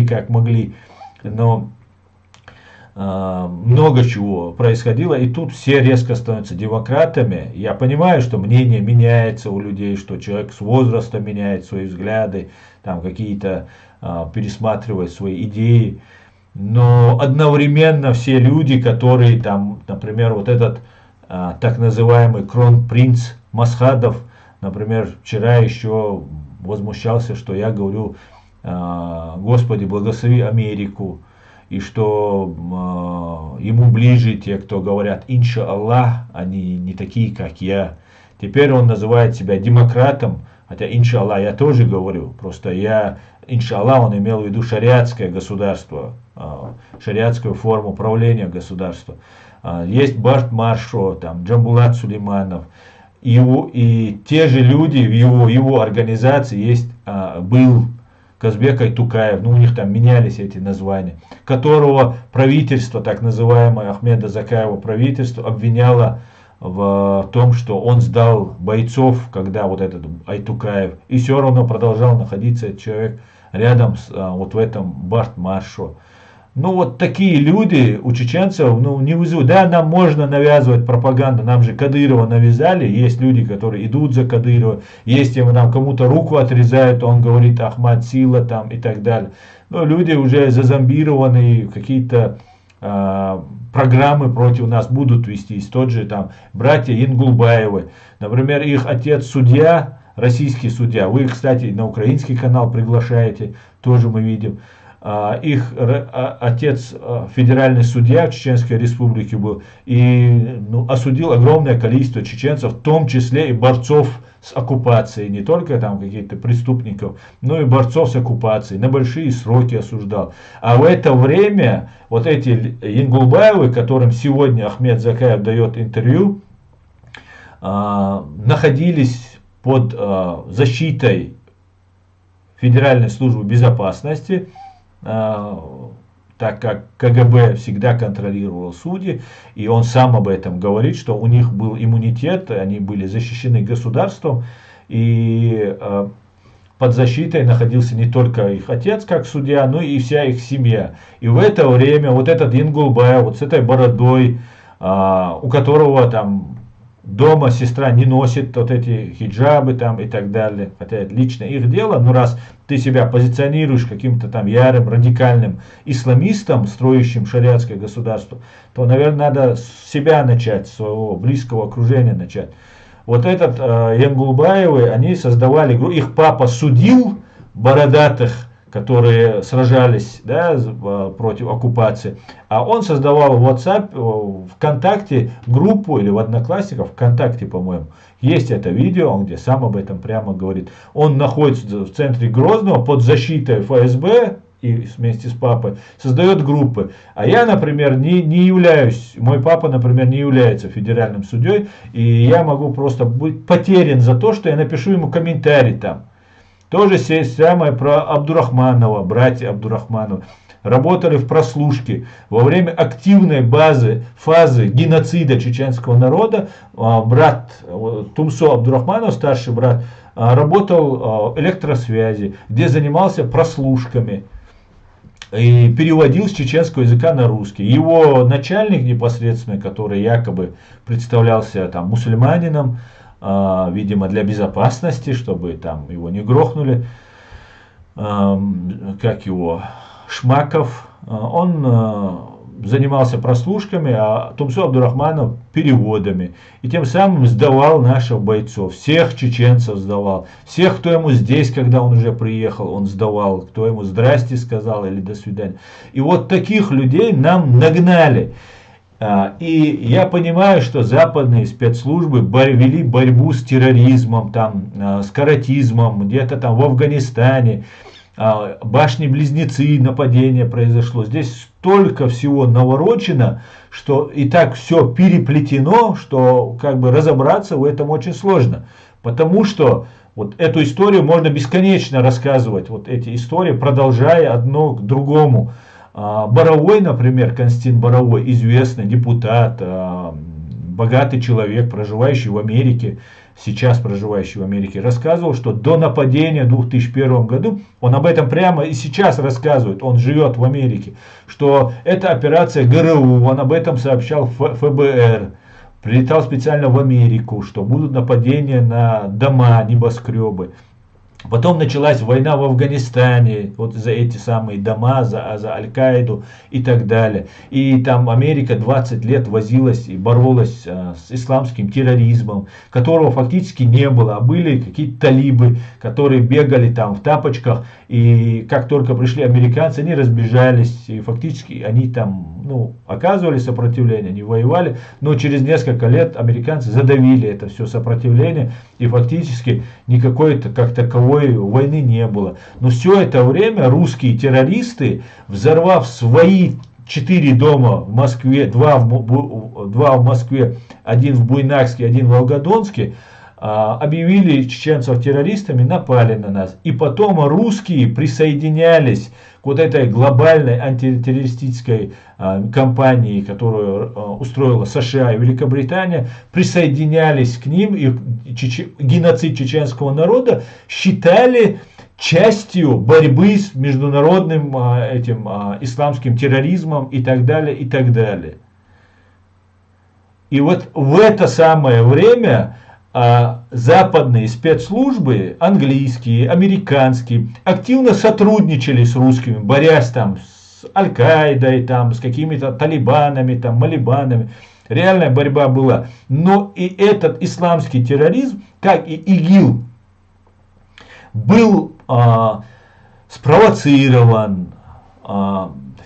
как могли, но много чего происходило, и тут все резко становятся демократами. Я понимаю, что мнение меняется у людей, что человек с возрастом меняет свои взгляды, там какие-то пересматривает свои идеи, но одновременно все люди, которые там, например, вот этот так называемый кронпринц Масхадов, например, вчера еще возмущался, что я говорю: Господи, благослови Америку, и что ему ближе те, кто говорят инша Аллах, они не такие, как я. Теперь он называет себя демократом, хотя инша Аллах я тоже говорю, просто я, инша Аллах, он имел в виду шариатское государство, шариатскую форму правления государства. Есть Барт Маршо, там, Джамбулат Сулейманов, и те же люди в его организации есть, был Казбек Айтукаев, ну у них там менялись эти названия, которого правительство, так называемое Ахмеда Закаева правительство, обвиняло в том, что он сдал бойцов, когда вот этот Айтукаев, и все равно продолжал находиться этот человек рядом с вот в этом Барт Маршо. Ну вот такие люди у чеченцев, ну, не вызывают. Да, нам можно навязывать пропаганду, нам же Кадырова навязали, есть люди, которые идут за Кадырова, есть им там кому-то руку отрезают, он говорит Ахмад сила там и так далее. Но люди уже зазомбированные, какие-то программы против нас будут вестись. Тот же там братья Ингулбаевы, например, их отец судья, российский судья, вы, кстати, на украинский канал приглашаете, тоже мы видим. Их отец федеральный судья в Чеченской республике был и осудил огромное количество чеченцев, в том числе и борцов с оккупацией, не только там каких-то преступников, но и борцов с оккупацией, на большие сроки осуждал. А в это время вот эти Ингулбаевы, которым сегодня Ахмед Закаев дает интервью, находились под защитой Федеральной службы безопасности, так как КГБ всегда контролировал судьи, и он сам об этом говорит, что у них был иммунитет, они были защищены государством, и под защитой находился не только их отец как судья, но и вся их семья. И в это время вот этот Ингулбаев, вот с этой бородой, у которого там дома сестра не носит вот эти хиджабы там и так далее, хотя это лично их дело, но раз ты себя позиционируешь каким-то там ярым, радикальным исламистом, строящим шариатское государство, то, наверное, надо с себя начать, с своего близкого окружения начать. Вот этот Ингулбаевы, они создавали, их папа судил бородатых, которые сражались, да, против оккупации, а он создавал в WhatsApp, ВКонтакте группу, или в Одноклассниках, ВКонтакте, по-моему, есть это видео, он где сам об этом прямо говорит. Он находится в центре Грозного под защитой ФСБ и вместе с папой создает группы. А я, например, не являюсь, мой папа, например, не является федеральным судьей, и я могу просто быть потерян за то, что я напишу ему комментарий там. То же самое про Абдурахманова, братья Абдурахманова. Работали в прослушке. Во время активной фазы геноцида чеченского народа брат Тумсо Абдурахманов, старший брат, работал в электросвязи, где занимался прослушками и переводил с чеченского языка на русский. Его начальник непосредственно, который якобы представлялся там мусульманином, видимо, для безопасности, чтобы там его не грохнули, как его, Шмаков, он занимался прослушками, а Тумсо Абдурахманов переводами. И тем самым сдавал наших бойцов, всех чеченцев сдавал, всех, кто ему здесь, когда он уже приехал, он сдавал, кто ему здрасте сказал или до свидания. И вот таких людей нам нагнали. И я понимаю, что западные спецслужбы вели борьбу с терроризмом, там, с каратизмом, где-то там в Афганистане, башни-близнецы, нападение произошло. Здесь столько всего наворочено, что и так все переплетено, что как бы разобраться в этом очень сложно. Потому что вот эту историю можно бесконечно рассказывать, вот эти истории, продолжая одно к другому. Боровой, например, Константин Боровой, известный депутат, богатый человек, проживающий в Америке, сейчас проживающий в Америке, рассказывал, что до нападения в 2001 году, он об этом прямо и сейчас рассказывает, он живет в Америке, что это операция ГРУ, он об этом сообщал ФБР, прилетал специально в Америку, что будут нападения на дома, небоскребы. Потом началась война в Афганистане, вот за эти самые дома, за Аль-Каиду и так далее. И там Америка 20 лет возилась и боролась с исламским терроризмом, которого фактически не было. А были какие-то талибы, которые бегали там в тапочках. И как только пришли американцы, они разбежались. И фактически они там оказывали сопротивление, они воевали. Но через несколько лет американцы задавили это все сопротивление. И фактически никакой как таковой войны не было. Но все это время русские террористы, взорвав свои 4 дома в Москве, 2 в Москве, 1 в Буйнакске, 1 в Волгодонске, объявили чеченцев террористами, напали на нас. И потом русские присоединялись к вот этой глобальной антитеррористической кампании, которую устроила США и Великобритания, присоединялись к ним, и геноцид чеченского народа считали частью борьбы с международным исламским терроризмом и так далее, и так далее. И вот в это самое время западные спецслужбы, английские, американские, активно сотрудничали с русскими, борясь там с Аль-Каидой, там, с какими-то талибанами, там, малибанами. Реальная борьба была. Но и этот исламский терроризм, как и ИГИЛ, был спровоцирован,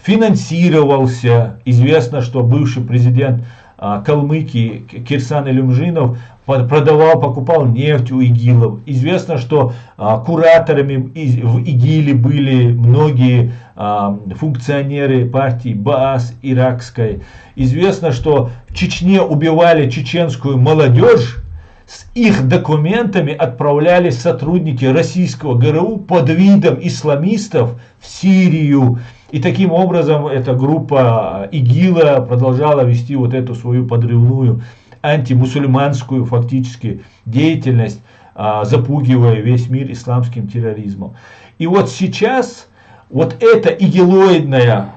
финансировался. Известно, что бывший президент Калмыкии Кирсан Илюмжинов покупал нефть у ИГИЛов. Известно, что кураторами в ИГИЛе были многие функционеры партии Баас иракской. Известно, что в Чечне убивали чеченскую молодежь. С их документами отправлялись сотрудники российского ГРУ под видом исламистов в Сирию. И таким образом эта группа ИГИЛа продолжала вести вот эту свою подрывную антимусульманскую фактически деятельность, запугивая весь мир исламским терроризмом. И вот сейчас вот эта игилоидная,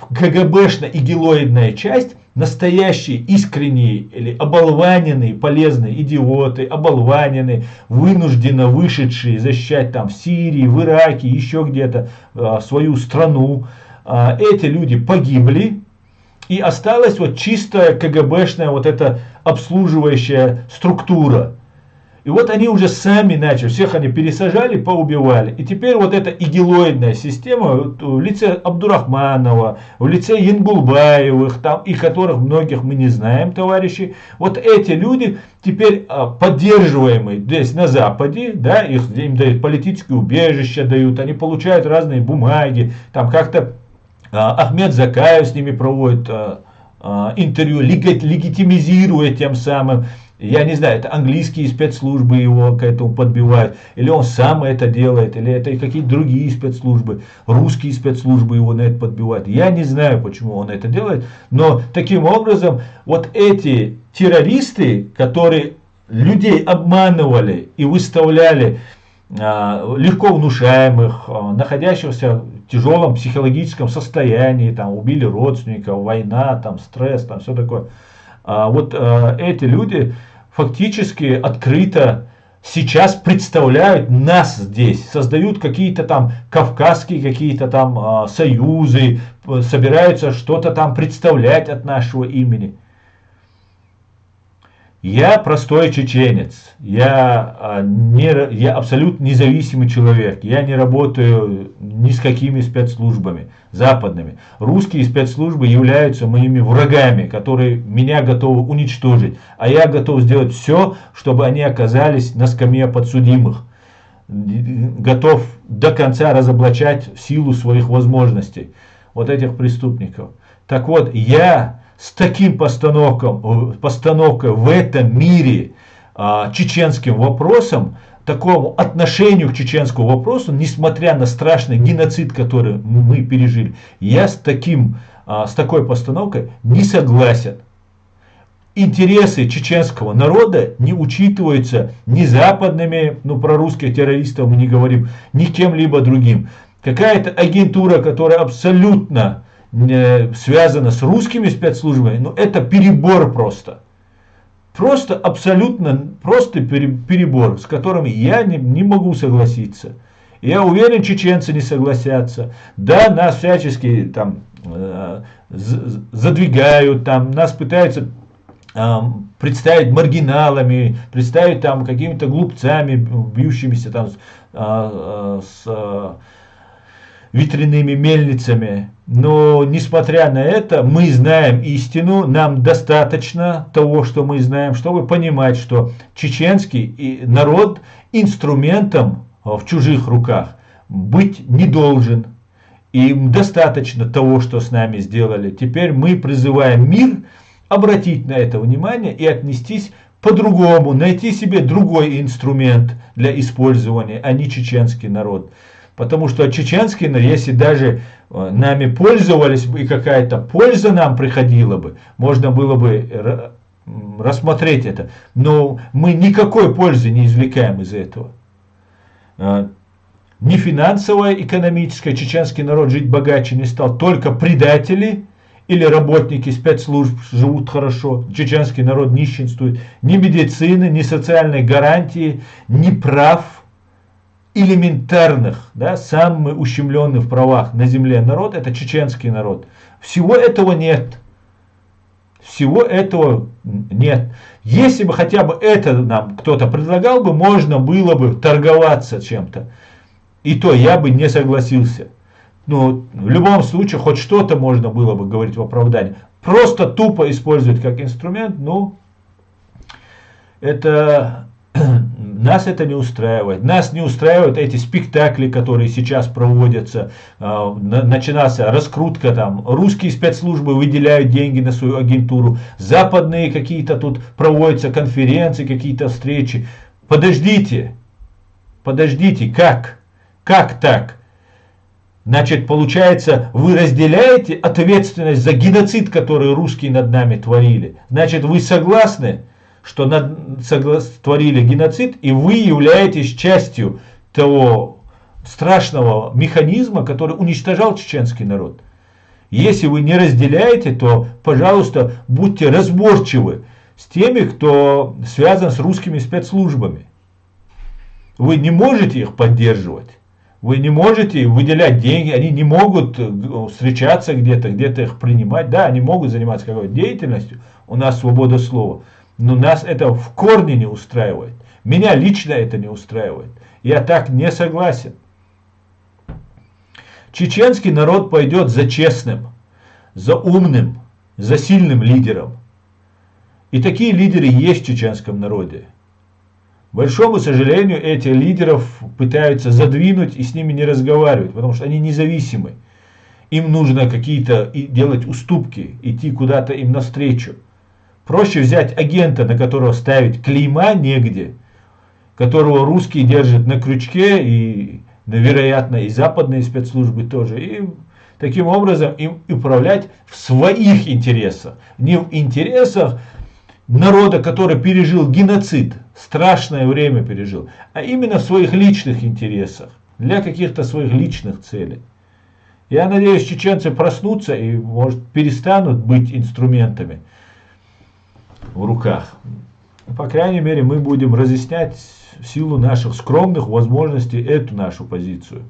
КГБшно-игилоидная часть, настоящие, искренние или оболваненные, полезные идиоты, оболваненные, вынужденно вышедшие защищать там в Сирии, в Ираке, еще где-то свою страну, эти люди погибли. И осталась вот чистая КГБшная вот эта обслуживающая структура. И вот они уже сами начали, всех они пересажали, поубивали. И теперь вот эта игилоидная система в лице Абдурахманова, в лице Янгулбаевых, там, и которых многих мы не знаем, товарищи, вот эти люди теперь поддерживаемые здесь на Западе, да, им дают политические убежища, дают, они получают разные бумаги, там как-то Ахмед Закаев с ними проводит интервью, легитимизируя тем самым. Я не знаю, это английские спецслужбы его к этому подбивают, или он сам это делает, или это какие-то другие спецслужбы, русские спецслужбы его на это подбивают. Я не знаю, почему он это делает, но таким образом вот эти террористы, которые людей обманывали и выставляли легко внушаемых, находящихся в тяжелом психологическом состоянии, там, убили родственников, война, там, стресс, там, все такое. Вот эти люди фактически открыто сейчас представляют нас здесь, создают какие-то там кавказские какие-то там союзы, собираются что-то там представлять от нашего имени. Я простой чеченец, я абсолютно независимый человек, я не работаю ни с какими спецслужбами западными. Русские спецслужбы являются моими врагами, которые меня готовы уничтожить, а я готов сделать все, чтобы они оказались на скамье подсудимых, готов до конца разоблачать в силу своих возможностей вот этих преступников. Так вот, я с таким постановкой в этом мире чеченским вопросом, такому отношению к чеченскому вопросу, несмотря на страшный геноцид, который мы пережили, я с такой постановкой не согласен. Интересы чеченского народа не учитываются ни западными, про русских террористов мы не говорим, ни кем-либо другим. Какая-то агентура, которая абсолютно связано с русскими спецслужбами, это перебор просто. Просто абсолютно просто перебор, с которым я не могу согласиться. Я уверен, чеченцы не согласятся. Да, нас всячески там задвигают, там нас пытаются представить маргиналами, представить там какими-то глупцами, бьющимися там с ветряными мельницами. Но несмотря на это, мы знаем истину, нам достаточно того, что мы знаем, чтобы понимать, что чеченский народ инструментом в чужих руках быть не должен. Им достаточно того, что с нами сделали. Теперь мы призываем мир обратить на это внимание и отнестись по-другому, найти себе другой инструмент для использования, а не чеченский народ. Потому что чеченский народ, если даже нами пользовались бы и какая-то польза нам приходила бы, можно было бы рассмотреть это. Но мы никакой пользы не извлекаем из этого. Ни финансовая, экономическая, чеченский народ жить богаче не стал, только предатели или работники спецслужб живут хорошо, чеченский народ нищенствует, ни медицины, ни социальной гарантии, ни прав элементарных, да, самый ущемленный в правах на земле народ, это чеченский народ. Всего этого нет. Всего этого нет. Если бы хотя бы это нам кто-то предлагал бы, можно было бы торговаться чем-то. И то я бы не согласился. Но в любом случае, хоть что-то можно было бы говорить в оправдании. Просто тупо использовать как инструмент, ну, это... Нас это не устраивает. Нас не устраивают эти спектакли, которые сейчас проводятся. Начинается раскрутка, там русские спецслужбы выделяют деньги на свою агентуру. Западные какие-то тут проводятся конференции, какие-то встречи. Подождите. Подождите, как? Как так? Значит, получается, вы разделяете ответственность за геноцид, который русские над нами творили. Значит, вы согласны, что творили геноцид, и вы являетесь частью того страшного механизма, который уничтожал чеченский народ. Если вы не разделяете, то, пожалуйста, будьте разборчивы с теми, кто связан с русскими спецслужбами. Вы не можете их поддерживать. Вы не можете выделять деньги, они не могут встречаться где-то их принимать. Да, они могут заниматься какой-то деятельностью, у нас свобода слова. Но нас это в корне не устраивает. Меня лично это не устраивает. Я так не согласен. Чеченский народ пойдет за честным, за умным, за сильным лидером. И такие лидеры есть в чеченском народе. К большому сожалению, этих лидеров пытаются задвинуть и с ними не разговаривать, потому что они независимы. Им нужно какие-то делать уступки, идти куда-то им навстречу. Проще взять агента, на которого ставить клейма негде, которого русские держат на крючке, и, вероятно, и западные спецслужбы тоже. И таким образом им управлять в своих интересах. Не в интересах народа, который пережил геноцид, страшное время пережил, а именно в своих личных интересах, для каких-то своих личных целей. Я надеюсь, чеченцы проснутся и, может, перестанут быть инструментами в руках. По крайней мере, мы будем разъяснять в силу наших скромных возможностей эту нашу позицию.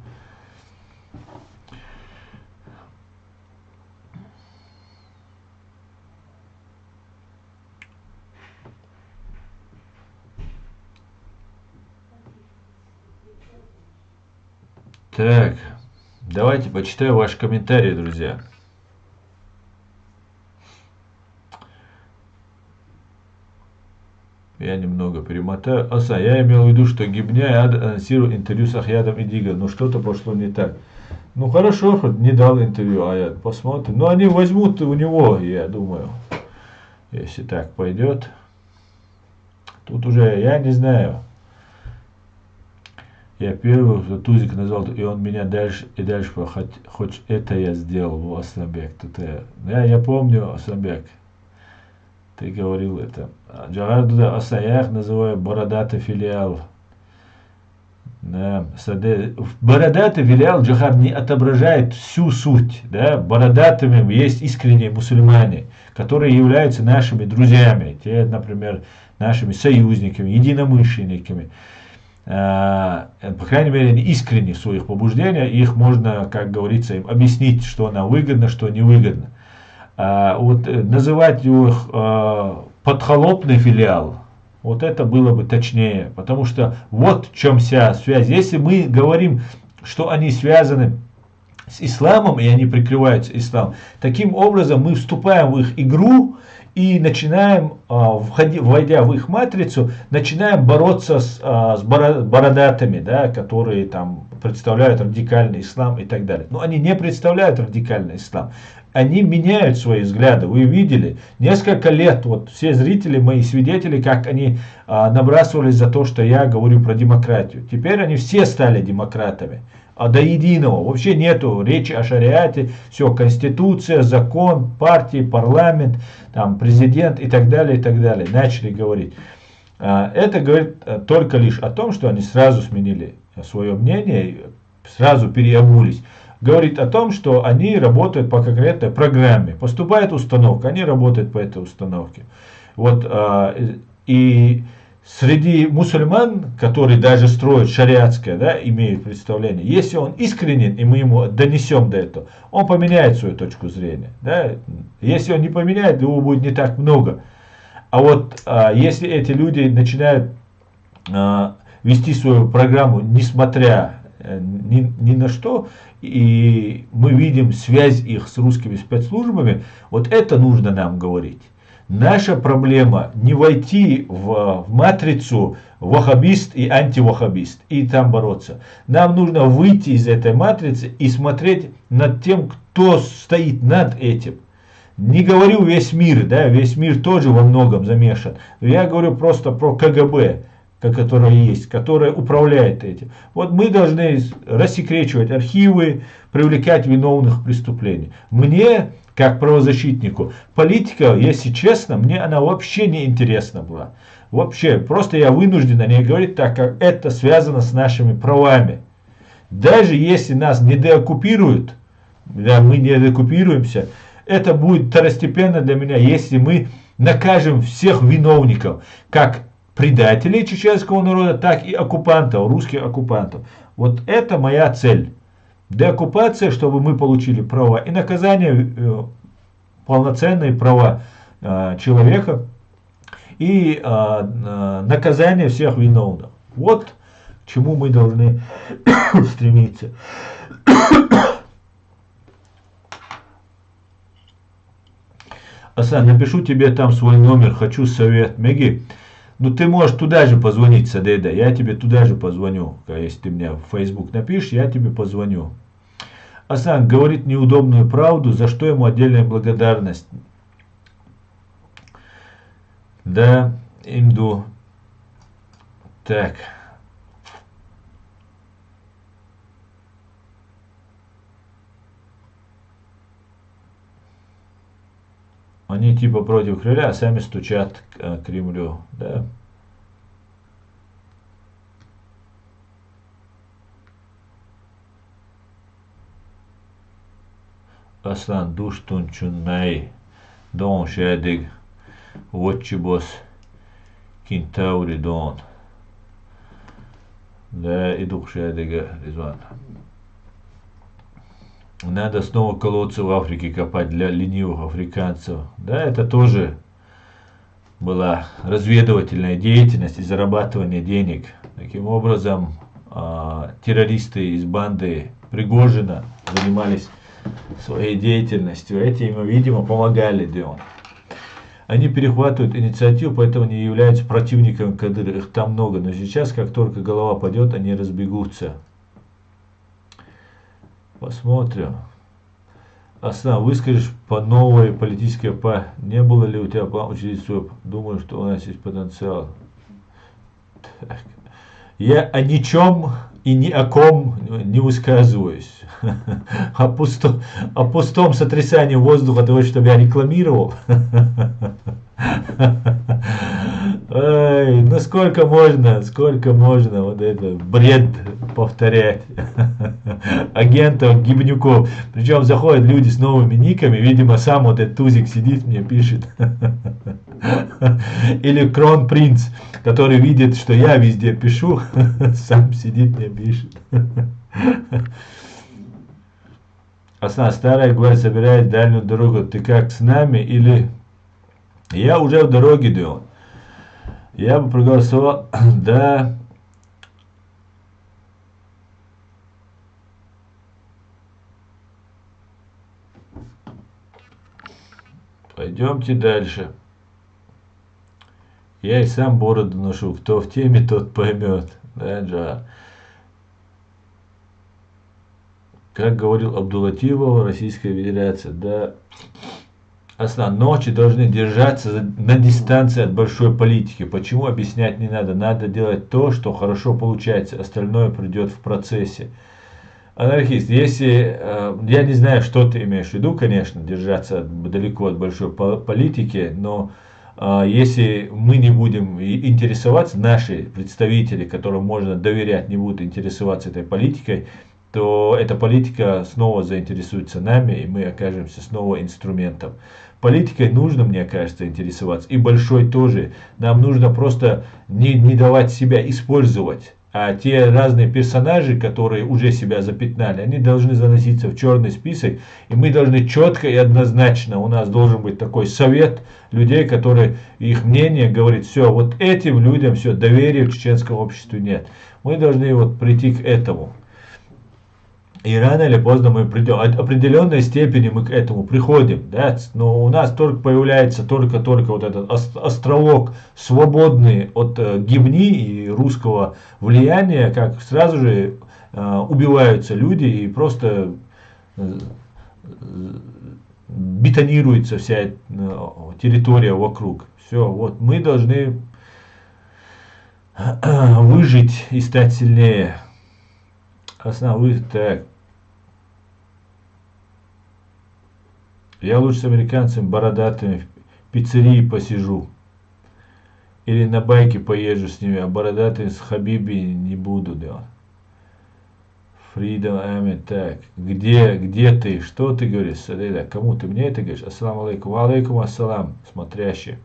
Так, давайте почитаю ваши комментарии, друзья. Я немного перемотаю. Я имел в виду, что Гибняй анонсировал интервью с Ахьядом Идиго, но что-то пошло не так. Ну хорошо, хоть не дал интервью Ахьяд, посмотрим. Но они возьмут у него, я думаю, если так пойдет. Тут уже, я не знаю. Я первый Тузик назвал, и он меня дальше и дальше, хоть это я сделал, Асланбек. Я помню, Асланбек. Ты говорил это. Джагарду Асаях называю бородатый филиал. Да, бородатый филиал Джихад не отображает всю суть. Да? Бородатыми есть искренние мусульмане, которые являются нашими друзьями, те, например, нашими союзниками, единомышленниками. По крайней мере, они искренни в своих побуждениях, их можно, как говорится, им объяснить, что нам выгодно, что невыгодно. Вот называть их подколопный филиал, вот это было бы точнее, потому что вот в чем вся связь. Если мы говорим, что они связаны с исламом, и они прикрываются исламом, таким образом мы вступаем в их игру и начинаем, войдя в их матрицу, начинаем бороться с бородатыми, да, которые там представляют радикальный ислам и так далее. Но они не представляют радикальный ислам. Они меняют свои взгляды. Вы видели, несколько лет, вот все зрители, мои свидетели, как они набрасывались за то, что я говорю про демократию. Теперь они все стали демократами. А до единого. Вообще нету речи о шариате. Все, конституция, закон, партии, парламент, там, президент и так далее, и так далее. Начали говорить. Это говорит только лишь о том, что они сразу сменили свое мнение, сразу переобулись. Говорит о том, что они работают по конкретной программе. Поступает установка, они работают по этой установке. Вот, и среди мусульман, которые даже строят шариатское, да, имеют представление, если он искренен, и мы ему донесем до этого, он поменяет свою точку зрения. Да? Если он не поменяет, его будет не так много. А вот если эти люди начинают вести свою программу, несмотря ни на что, и мы видим связь их с русскими спецслужбами, вот это нужно нам говорить. Наша проблема не войти в матрицу ваххабист и антиваххабист и там бороться. Нам нужно выйти из этой матрицы и смотреть над тем, кто стоит над этим. Не говорю весь мир, да, весь мир тоже во многом замешан. Я говорю просто про КГБ, которое есть, которое управляет этим. Вот мы должны рассекречивать архивы, привлекать виновных в преступлений. Мне, как правозащитнику, политика, если честно, мне она вообще не интересна была. Вообще, просто я вынужден о ней говорить, так как это связано с нашими правами. Даже если нас не деоккупируют, да, мы не деоккупируемся, это будет второстепенно для меня, если мы накажем всех виновников, как предателей чеченского народа, так и оккупантов, русских оккупантов. Вот это моя цель. Деоккупация, чтобы мы получили права и наказание, полноценные права человека и наказание всех виновных. Вот к чему мы должны стремиться. Асан, напишу тебе там свой номер, хочу совет. Меги, ну ты можешь туда же позвонить, Садеда, я тебе туда же позвоню. Если ты мне в Facebook напишешь, я тебе позвоню. Асан говорит неудобную правду, за что ему отдельная благодарность. Да, имду. Так. Они типа против Кремля, а сами стучат к Кремлю. Да? Аслан душтун чуннай дон шедиг вотчибос кинтаури дон. Да, иду шедига Резван. Надо снова колодцы в Африке копать для ленивых африканцев. Да, это тоже была разведывательная деятельность и зарабатывание денег. Таким образом, террористы из банды Пригожина занимались своей деятельностью. Эти ему, видимо, помогали Дион. Они перехватывают инициативу, поэтому не являются противниками Кадыра. Их там много. Но сейчас, как только голова падет, они разбегутся. Посмотрим. Аслан, выскажешь по новой политической не было ли у тебя план учредить свой? Думаю, что у нас есть потенциал. Так. Я о ничем и ни о ком не высказываюсь. О пустом сотрясании воздуха того, чтобы я рекламировал. Ой, ну сколько можно вот это бред повторять. Агентов, гибнюков. Причем заходят люди с новыми никами, видимо, сам вот этот тузик сидит, мне пишет. Или Кронпринц, который видит, что я везде пишу, сам сидит, мне пишет. Основа старая говорит, собирает дальнюю дорогу. Ты как, с нами или... Я уже в дороге, думал. Я бы проголосовал, да. Пойдемте дальше. Я и сам бороду ношу. Кто в теме, тот поймет. Да, Джа. Как говорил Абдулатипов, Российская Федерация, да. Ночи должны держаться на дистанции от большой политики. Почему, объяснять не надо. Надо делать то, что хорошо получается. Остальное придет в процессе. Анархист, если, я не знаю, что ты имеешь в виду, конечно, держаться далеко от большой политики, но если мы не будем интересоваться, наши представители, которым можно доверять, не будут интересоваться этой политикой, то эта политика снова заинтересуется нами, и мы окажемся снова инструментом. Политикой нужно, мне кажется, интересоваться, и большой тоже. Нам нужно просто не давать себя использовать. А те разные персонажи, которые уже себя запятнали, они должны заноситься в черный список. И мы должны четко и однозначно, у нас должен быть такой совет людей, которые, их мнение говорит, все, вот этим людям все, доверия в чеченском обществе нет. Мы должны вот прийти к этому. И рано или поздно мы придем. В определенной степени мы к этому приходим. Да? Но у нас только появляется только вот этот островок, свободный от гимни и русского влияния, как сразу же убиваются люди и просто бетонируется вся территория вокруг. Все, вот мы должны выжить и стать сильнее. Так. Я лучше с американцами бородатыми в пиццерии посижу. Или на байке поезжу с ними, а бородатые с Хабиби не буду делать. Freedom Ами, так. Где ты? Что ты говоришь? Кому ты мне это говоришь? Ассаламу алейкум. Алейкум ассалам, смотрящий.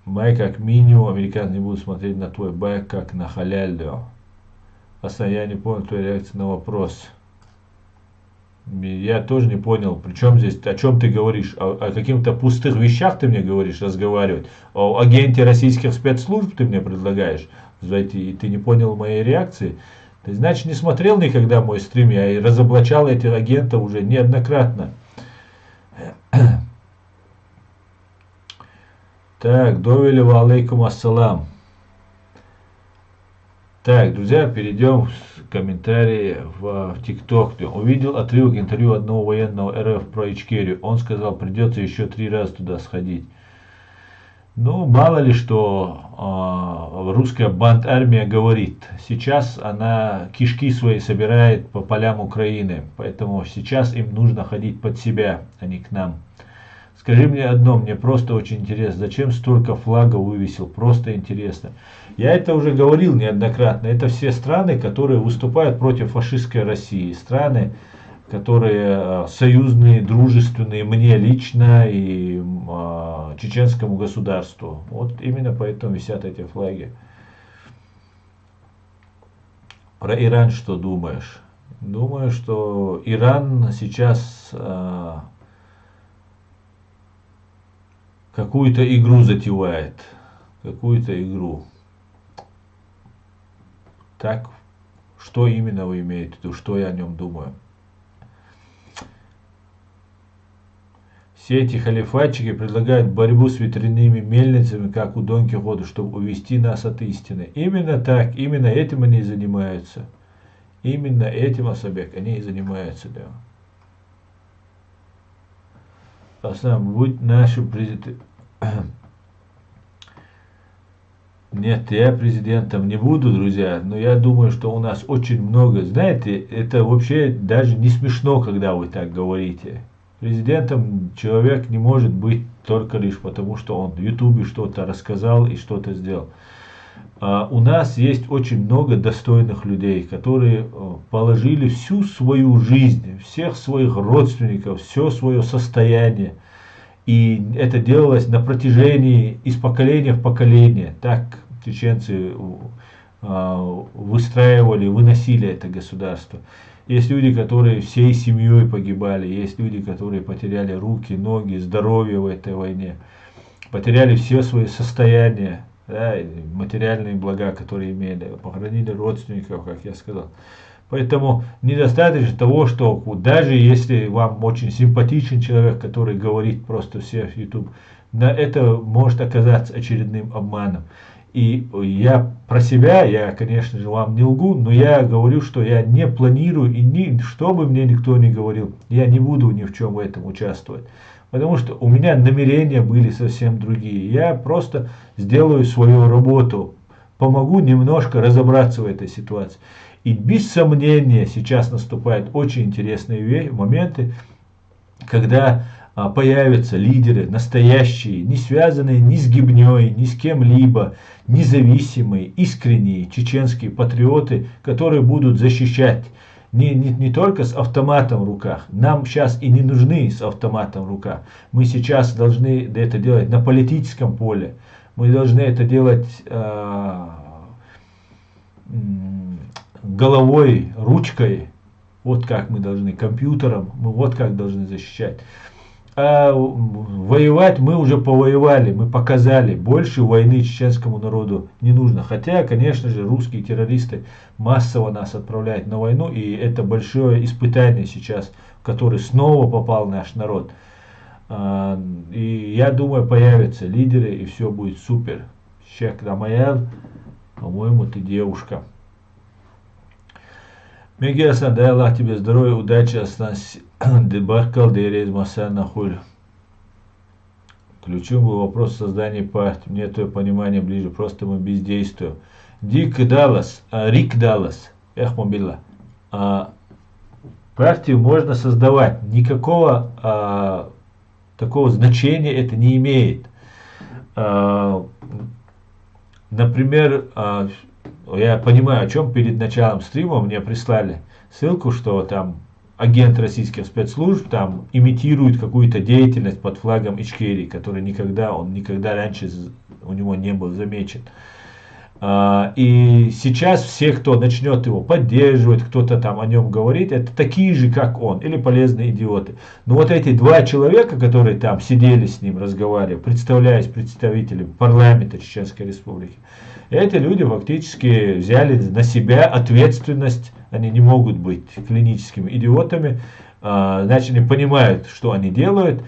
Бай как минимум, американцы не будут смотреть на твой бай как на халяль, да. Я не понял твою реакцию на вопрос. Я тоже не понял, причем здесь, о чем ты говоришь, о каких-то пустых вещах ты мне говоришь, разговаривать, о агенте российских спецслужб ты мне предлагаешь зайти, и ты не понял моей реакции. Ты, значит, не смотрел никогда мой стрим, я и разоблачал этих агентов уже неоднократно. Так, довели ва алейкум ассалам. Так, друзья, перейдем в комментарии в ТикТок. Увидел отрывок интервью одного военного РФ про Ичкерию. Он сказал, придется еще 3 раза туда сходить. Ну, мало ли что русская бандармия говорит. Сейчас она кишки свои собирает по полям Украины. Поэтому сейчас им нужно ходить под себя, а не к нам. Скажи мне одно, мне просто очень интересно, зачем столько флагов вывесил, просто интересно. Я это уже говорил неоднократно, это все страны, которые выступают против фашистской России, страны, которые союзные, дружественные мне лично и чеченскому государству. Вот именно поэтому висят эти флаги. Про Иран что думаешь? Думаю, что Иран сейчас... какую-то игру затевает. Какую-то игру. Так, что именно вы имеете в виду? Что я о нем думаю? Все эти халифатчики предлагают борьбу с ветряными мельницами, как у Дон Кихота, чтобы увести нас от истины. Именно так, именно этим они и занимаются. Именно этим, Асабек, они и занимаются, да. Будь нашим президентом. Нет, я президентом не буду, друзья, но я думаю, что у нас очень много, знаете, это вообще даже не смешно, когда вы так говорите. Президентом человек не может быть только лишь потому, что он в Ютубе что-то рассказал и что-то сделал. У нас есть очень много достойных людей, которые положили всю свою жизнь, всех своих родственников, все свое состояние. И это делалось на протяжении из поколения в поколение. Так чеченцы выстраивали, выносили это государство. Есть люди, которые всей семьей погибали, есть люди, которые потеряли руки, ноги, здоровье в этой войне, потеряли все свои состояния, да, материальные блага, которые имели, похоронили родственников, как я сказал. Поэтому недостаточно того, что даже если вам очень симпатичен человек, который говорит просто все в YouTube, это может оказаться очередным обманом. И я про себя, я, конечно же, вам не лгу, но я говорю, что я не планирую, и что бы мне никто не говорил, я не буду ни в чем в этом участвовать. Потому что у меня намерения были совсем другие. Я просто сделаю свою работу, помогу немножко разобраться в этой ситуации. И без сомнения сейчас наступают очень интересные моменты, когда появятся лидеры настоящие, не связанные ни с гибней, ни с кем-либо, независимые, искренние чеченские патриоты, которые будут защищать не только с автоматом в руках. Нам сейчас и не нужны с автоматом в руках. Мы сейчас должны это делать на политическом поле. Мы должны это делать головой, ручкой. Вот как мы должны, компьютером, мы вот как должны защищать. А воевать мы уже повоевали, мы показали, больше войны чеченскому народу не нужно. Хотя, конечно же, русские террористы массово нас отправляют на войну, и это большое испытание сейчас, в которое снова попал наш народ. И я думаю, появятся лидеры, и все будет супер. Щек Рамаян, по-моему, ты девушка. Мегиасан, дай Аллах тебе здоровья, удачи, останься дебаркал, дерез масана хуль. Ключом был вопрос создания партии. Мне твое понимание ближе, просто мы бездействуем. Рик Даллас, эхмобилла. Партию можно создавать, никакого такого значения это не имеет. Например, я понимаю, о чем перед началом стрима мне прислали ссылку, что там агент российских спецслужб там имитирует какую-то деятельность под флагом Ичкерии, который он никогда раньше у него не был замечен. И сейчас все, кто начнет его поддерживать, кто-то там о нем говорит, это такие же, как он, или полезные идиоты. Но вот эти два человека, которые там сидели с ним, разговаривали, представляясь представителем парламента Чеченской Республики, эти люди фактически взяли на себя ответственность, они не могут быть клиническими идиотами, значит, они понимают, что они делают.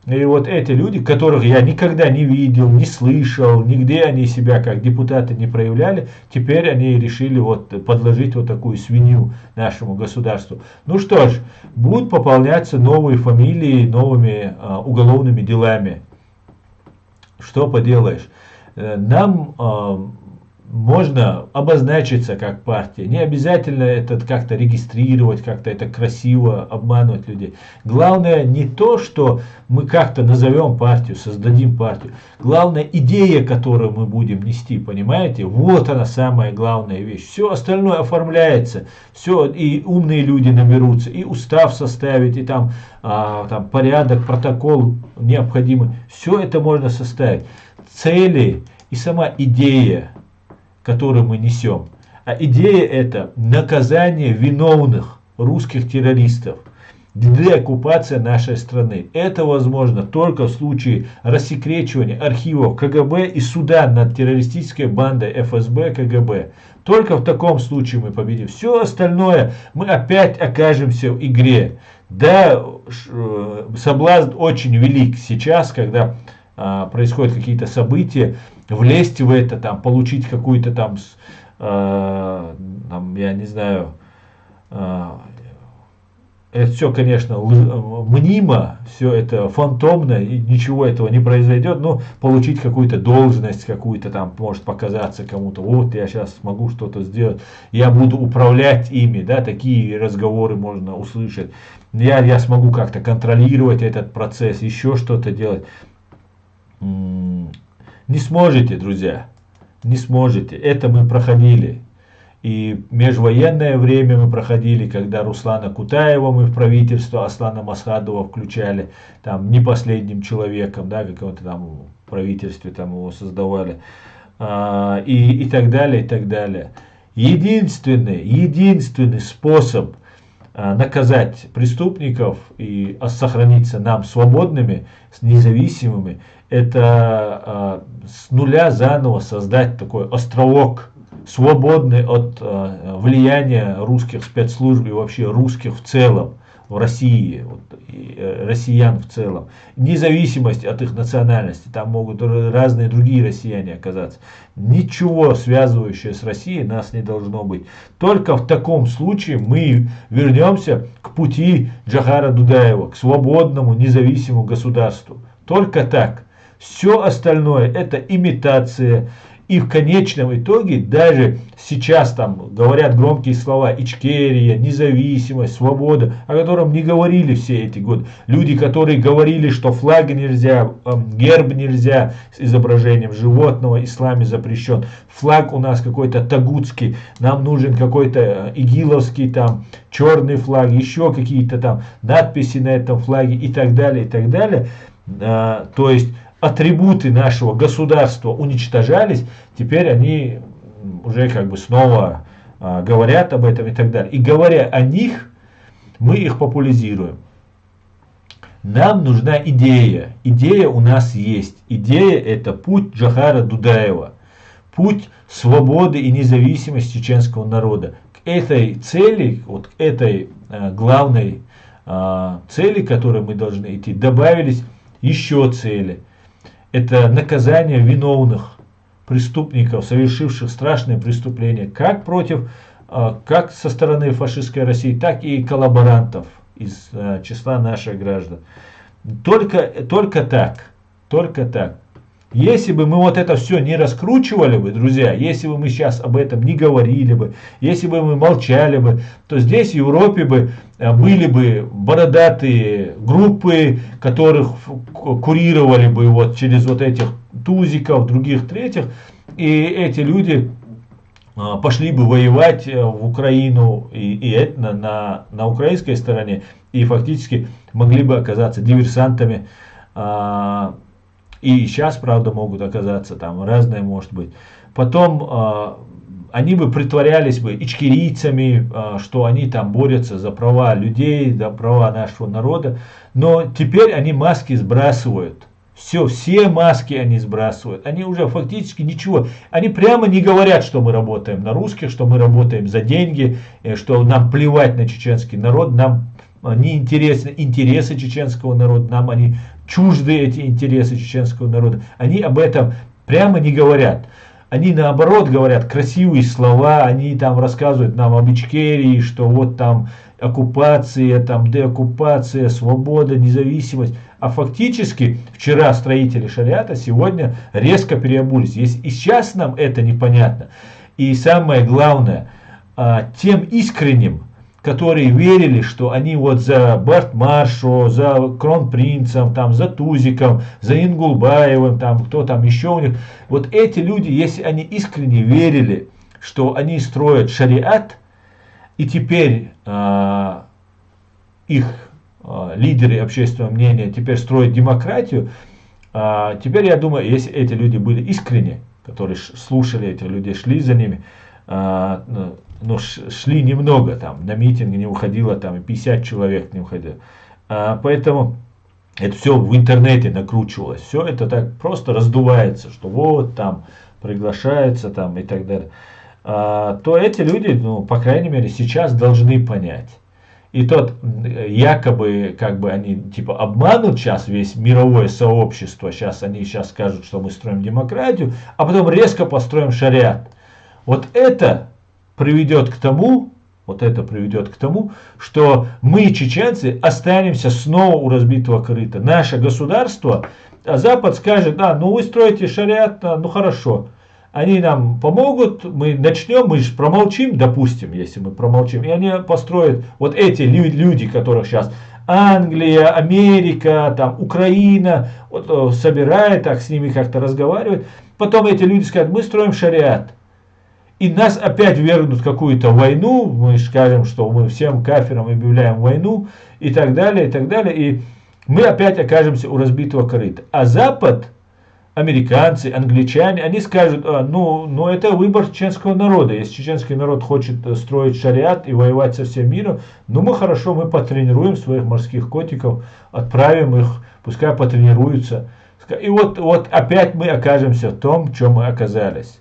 И вот эти люди, которых я никогда не видел, не слышал, нигде они себя как депутаты не проявляли, теперь они решили вот подложить вот такую свинью нашему государству. Ну что ж, будут пополняться новые фамилии новыми уголовными делами. Что поделаешь? Нам можно обозначиться как партия. Не обязательно это как-то регистрировать, как-то это красиво обманывать людей. Главное не то, что мы как-то назовем партию, создадим партию. Главное идея, которую мы будем нести, понимаете? Вот она самая главная вещь. Все остальное оформляется. Все, и умные люди наберутся, и устав составить, и там порядок, протокол необходимый. Все это можно составить. Цели и сама идея, которую мы несем. А идея это наказание виновных русских террористов, деоккупация нашей страны. Это возможно только в случае рассекречивания архивов КГБ и суда над террористической бандой ФСБ, КГБ. Только в таком случае мы победим. Все остальное мы опять окажемся в игре. Да, соблазн очень велик сейчас, когда происходят какие-то события, влезть в это, там, получить какую-то там, я не знаю, это все, конечно, мнимо, все это фантомно, и ничего этого не произойдет, но получить какую-то должность, какую-то там, может показаться кому-то, вот я сейчас смогу что-то сделать, я буду управлять ими, да, такие разговоры можно услышать, я смогу как-то контролировать этот процесс, еще что-то делать. Не сможете, друзья, не сможете, это мы проходили. И межвоенное время мы проходили, когда Руслана Кутаева мы в правительство Аслана Масхадова включали, там не последним человеком, да, каком-то там правительстве там его создавали, и так далее, и так далее. Единственный способ наказать преступников и сохраниться нам свободными, независимыми, это с нуля заново создать такой островок, свободный от влияния русских спецслужб и вообще русских в целом, в России, вот, и, россиян в целом. Независимость от их национальности, там могут разные другие россияне оказаться. Ничего связывающего с Россией нас не должно быть. Только в таком случае мы вернемся к пути Джохара Дудаева, к свободному независимому государству. Только так. Все остальное это имитация. И в конечном итоге, даже сейчас там говорят громкие слова Ичкерия, независимость, свобода, о котором не говорили все эти годы. Люди, которые говорили, что флаг нельзя, герб нельзя с изображением животного, исламе запрещен. Флаг у нас какой-то тагутский, нам нужен какой-то игиловский там черный флаг, еще какие-то там надписи на этом флаге и так далее, и так далее. То есть атрибуты нашего государства уничтожались, теперь они уже как бы снова говорят об этом и так далее. И говоря о них, мы их популяризируем. Нам нужна идея. Идея у нас есть. Идея это путь Джохара Дудаева. Путь свободы и независимости чеченского народа. К этой цели, вот к этой главной цели, к которой мы должны идти, добавились еще цели. Это наказание виновных преступников, совершивших страшные преступления, как со стороны фашистской России, так и коллаборантов из числа наших граждан. Только так. Если бы мы вот это все не раскручивали бы, друзья, если бы мы сейчас об этом не говорили бы, если бы мы молчали бы, то здесь в Европе бы были бы бородатые группы, которых курировали бы вот через вот этих тузиков, других, третьих, и эти люди пошли бы воевать в Украину, и это на украинской стороне, и фактически могли бы оказаться диверсантами. И сейчас, правда, могут оказаться там разные, может быть. Потом они бы притворялись бы ичкерийцами, что они там борются за права людей, за права нашего народа. Но теперь они маски сбрасывают. Все маски они сбрасывают. Они уже фактически ничего. Они прямо не говорят, что мы работаем на русских, что мы работаем за деньги, что нам плевать на чеченский народ, нам не интересны интересы чеченского народа, нам они чужды, эти интересы чеченского народа. Они об этом прямо не говорят. Они наоборот говорят красивые слова, они там рассказывают нам об Ичкерии, что вот там оккупация, там деоккупация, свобода, независимость. А фактически вчера строители шариата сегодня резко переобулись. И сейчас нам это непонятно. И самое главное, тем искренним, которые верили, что они вот за Бартмаршо, за Кронпринцем, там, за Тузиком, за Ингулбаевым, там, кто там еще у них. Вот эти люди, если они искренне верили, что они строят шариат, и теперь их лидеры общественного мнения теперь строят демократию, теперь я думаю, если эти люди были искренне, которые слушали этих людей, шли за ними, но шли немного, там, на митинг не уходило, там, и 50 человек не уходило. Поэтому это все в интернете накручивалось. Все это так просто раздувается, что вот там приглашается там, и так далее. То эти люди, ну, по крайней мере, сейчас должны понять. И тот якобы, как бы они типа обманут сейчас весь мировое сообщество, они сейчас скажут, что мы строим демократию, а потом резко построим шариат. Вот это приведет к тому, вот это приведет к тому, что мы, чеченцы, останемся снова у разбитого корыта. Наше государство, а Запад скажет, ну вы строите шариат, ну хорошо. Они нам помогут, мы начнем, мы же промолчим, допустим, если мы промолчим, и они построят, вот эти люди, которых сейчас Англия, Америка, там, Украина, вот, собирает, так с ними как-то разговаривает, потом эти люди скажут, мы строим шариат. И нас опять вергнут в какую-то войну, мы скажем, что мы всем кафирам объявляем войну, и так далее, и мы опять окажемся у разбитого корыта. А Запад, американцы, англичане, они скажут, ну это выбор чеченского народа. Если чеченский народ хочет строить шариат и воевать со всем миром, ну мы хорошо, мы потренируем своих морских котиков, отправим их, пускай потренируются. И вот опять мы окажемся в том, в чем мы оказались.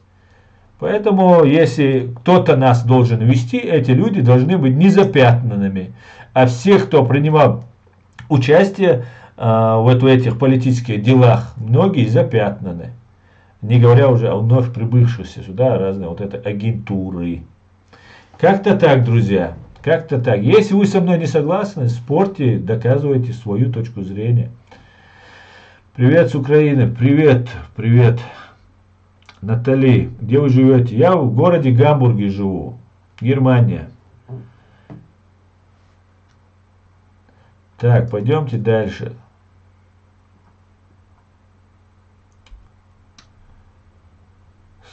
Поэтому, если кто-то нас должен вести, эти люди должны быть незапятнанными. А всех, кто принимал участие в этих политических делах, многие запятнаны. Не говоря уже о вновь прибывшихся сюда разные вот это агентуры. Как-то так, друзья. Как-то так. Если вы со мной не согласны, спорьте, доказывайте свою точку зрения. Привет с Украины. Привет, привет. Натали, где вы живете? Я в городе Гамбурге живу, Германия. Так, пойдемте дальше.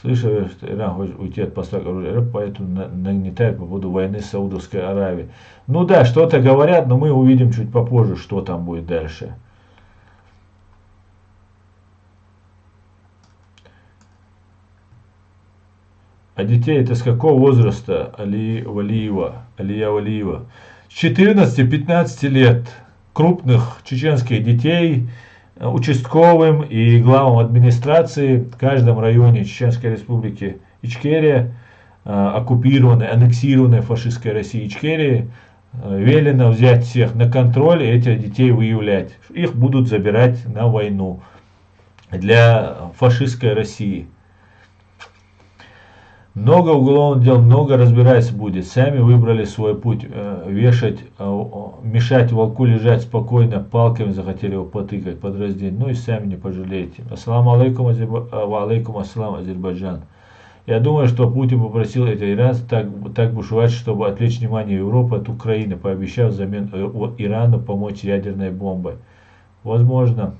Слышали, что Иран хочет уйти от поставок оружия, поэтому нагнетает по поводу войны с Саудовской Аравией. Ну да, что-то говорят, но мы увидим чуть попозже, что там будет дальше. А детей это с какого возраста? Алия Валиева. С 14-15 лет крупных чеченских детей участковым и главам администрации в каждом районе Чеченской Республики Ичкерия, оккупированной, аннексированной фашистской Россией Ичкерии, велено взять всех на контроль и этих детей выявлять. Их будут забирать на войну для фашистской России. Много уголовных дел, много разбираться будет. Сами выбрали свой путь. Вешать, мешать волку лежать спокойно, палками захотели его потыкать, подраздеть. Ну и сами не пожалеете. Ассаламу алейкум, алейкум ассалам, Азербайджан. Я думаю, что Путин попросил этих иранцев так бушевать, чтобы отвлечь внимание Европы от Украины, пообещав взамен Ирану помочь ядерной бомбой. Возможно.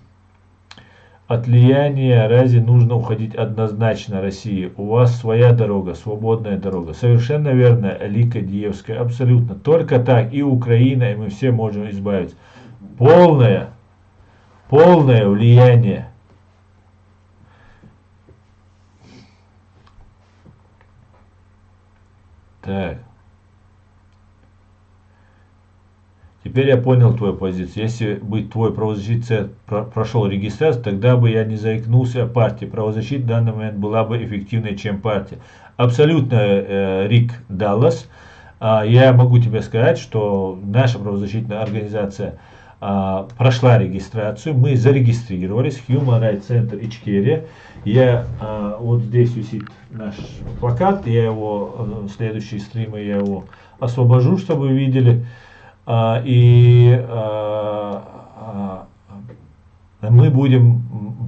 От влияния разве нужно уходить однозначно России? У вас своя дорога, свободная дорога. Совершенно верно, Алика Диевская. Абсолютно. Только так и Украина, и мы все можем избавиться. Полное влияние. Так. Теперь я понял твою позицию. Если бы твой правозащитник прошел регистрацию, тогда бы я не заикнулся о партии. Правозащита в данный момент была бы эффективнее, чем партия. Абсолютно, Рик Даллас. Я могу тебе сказать, что наша правозащитная организация прошла регистрацию. Мы зарегистрировались. Human Rights Center Ичкерия. Вот здесь висит наш плакат. Я его, следующие стримы я его освобожу, чтобы вы видели. И мы будем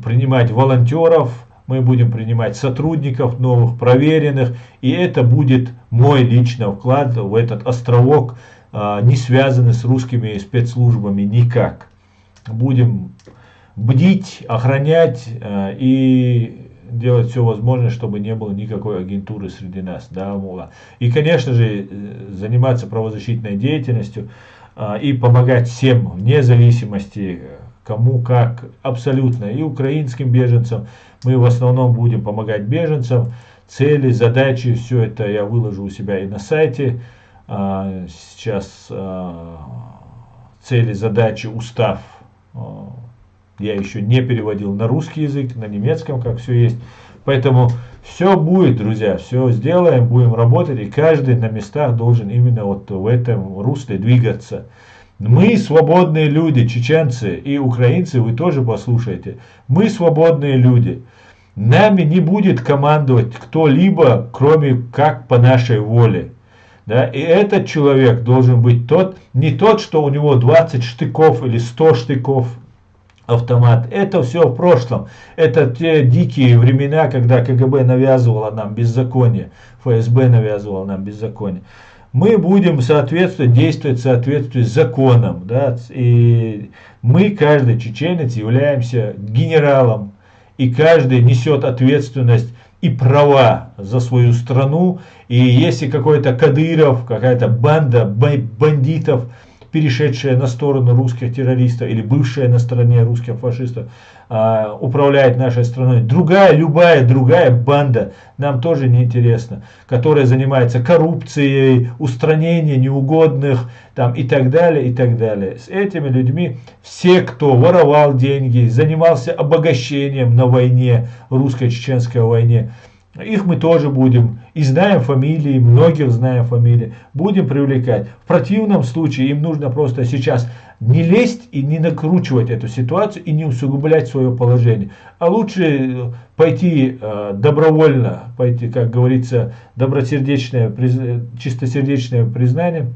принимать волонтеров, мы будем принимать сотрудников новых, проверенных, и это будет мой личный вклад в этот островок, не связанный с русскими спецслужбами никак. Будем бдить, охранять и делать все возможное, чтобы не было никакой агентуры среди нас. Да, и, конечно же, заниматься правозащитной деятельностью и помогать всем, вне зависимости, кому как, абсолютно, и украинским беженцам. Мы в основном будем помогать беженцам. Цели, задачи, все это я выложу у себя и на сайте. Сейчас цели, задачи, устав я еще не переводил на русский язык, на немецком, как все есть. Поэтому все будет, друзья, все сделаем, будем работать, и каждый на местах должен именно вот в этом русле двигаться. Мы свободные люди, чеченцы и украинцы, вы тоже послушайте. Мы свободные люди. Нами не будет командовать кто-либо, кроме как по нашей воле. Да? И этот человек должен быть не тот, что у него 20 штыков или 100 штыков автомат. Это все в прошлом. Это те дикие времена, когда КГБ навязывало нам беззаконие, ФСБ навязывало нам беззаконие. Мы будем действовать в соответствии с законом. Да? И мы, каждый чеченец, являемся генералом. И каждый несет ответственность и права за свою страну. И если какой-то Кадыров, какая-то банда бандитов, перешедшая на сторону русских террористов или бывшая на стороне русских фашистов, управляет нашей страной. Любая другая банда нам тоже не интересна, которая занимается коррупцией, устранением неугодных там, и так далее, и так далее. С этими людьми все, кто воровал деньги, занимался обогащением на войне, русско-чеченской войне, их мы тоже будем, и знаем фамилии, многих знаем фамилии, будем привлекать. В противном случае им нужно просто сейчас не лезть и не накручивать эту ситуацию и не усугублять свое положение. А лучше пойти добровольно, пойти, как говорится, чистосердечное признание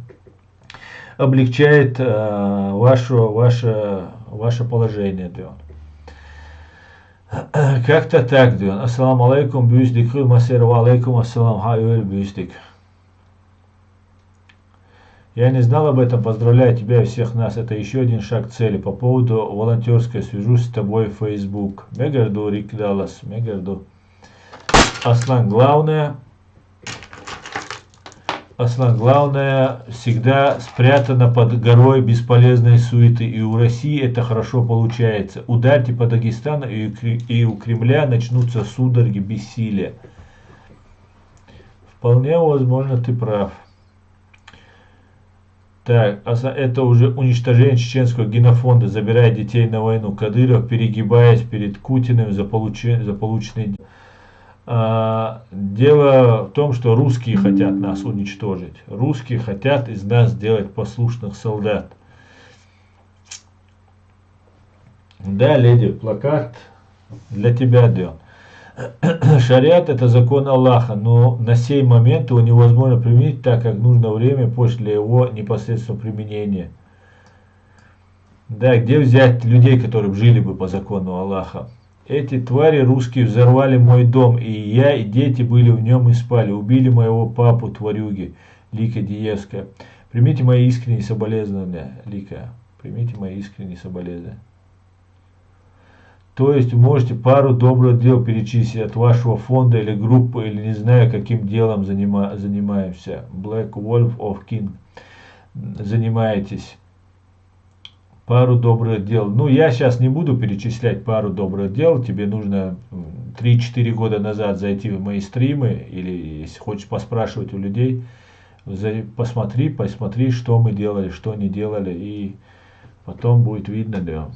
облегчает ваше положение. Как-то так, Дюн. Ассаламу алейкум, бюздик, масирва алейкум, ассалам, хайуэль, бюздик. Я не знал об этом, поздравляю тебя и всех нас. Это еще один шаг к цели. По поводу волонтерской, свяжусь с тобой в Facebook. Мегарду, Рик Даллас, Мегарду. Аслан, главное всегда спрятано под горой бесполезной суеты. И у России это хорошо получается. Ударьте по Дагестану, и у Кремля начнутся судороги бессилия. Вполне возможно, ты прав. Так, это уже уничтожение чеченского генофонда, забирая детей на войну. Кадыров, перегибаясь перед Кутиным за полученные. Дело в том, что русские хотят нас уничтожить. Русские хотят из нас сделать послушных солдат. Да, леди, плакат для тебя, Дэн. Шариат — это закон Аллаха, но на сей момент его невозможно применить, так как нужно время после его непосредственного применения. Да, где взять людей, которые жили бы по закону Аллаха? Эти твари русские взорвали мой дом, и я, и дети были в нем и спали. Убили моего папу, тварюги. Лика Диевская. Примите мои искренние соболезнования, Лика. Примите мои искренние соболезнования. То есть вы можете пару добрых дел перечислить от вашего фонда или группы, или не знаю, каким делом занимаемся. Black Wolf of King. Занимаетесь. Пару добрых дел. Ну, я сейчас не буду перечислять пару добрых дел. Тебе нужно 3-4 года назад зайти в мои стримы. Или, если хочешь поспрашивать у людей, посмотри, что мы делали, что не делали. И потом будет видно, да.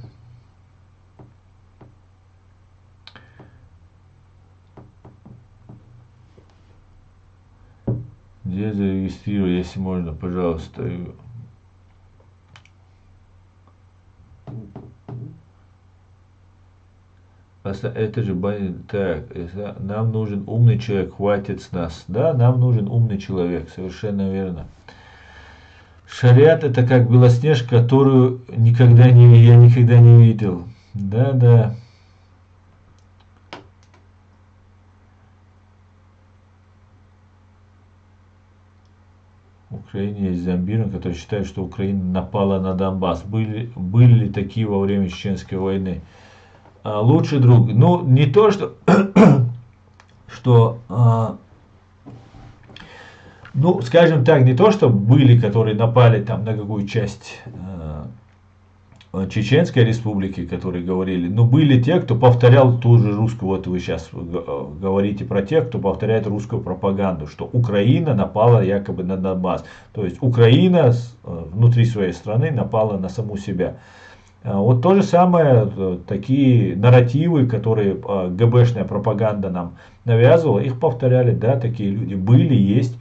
Где зарегистрирую, если можно, пожалуйста. Это же так, нам нужен умный человек, хватит с нас. Да, нам нужен умный человек, совершенно верно. Шариат — это как Белоснежка, которую я никогда не видел. Да, да. В Украине есть зомбиры, которые считают, что Украина напала на Донбасс. Были ли такие во время Чеченской войны? Лучший друг. Ну, не то, что ну, скажем так, не то, что были, которые напали там на какую часть Чеченской республики, которые говорили, но были те, кто повторял ту же русскую, вот вы сейчас говорите про тех, кто повторяет русскую пропаганду, что Украина напала якобы на Донбасс. То есть Украина внутри своей страны напала на саму себя. Вот то же самое, такие нарративы, которые ГБшная пропаганда нам навязывала, их повторяли, да, такие люди были, есть.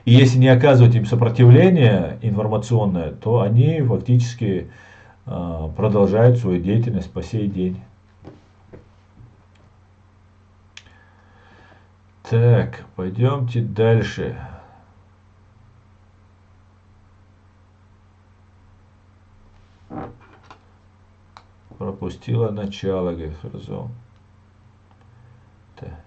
И если не оказывать им сопротивление информационное, то они фактически продолжают свою деятельность по сей день. Так, пойдемте дальше. Пропустила начало, говорит Фрзон. Так.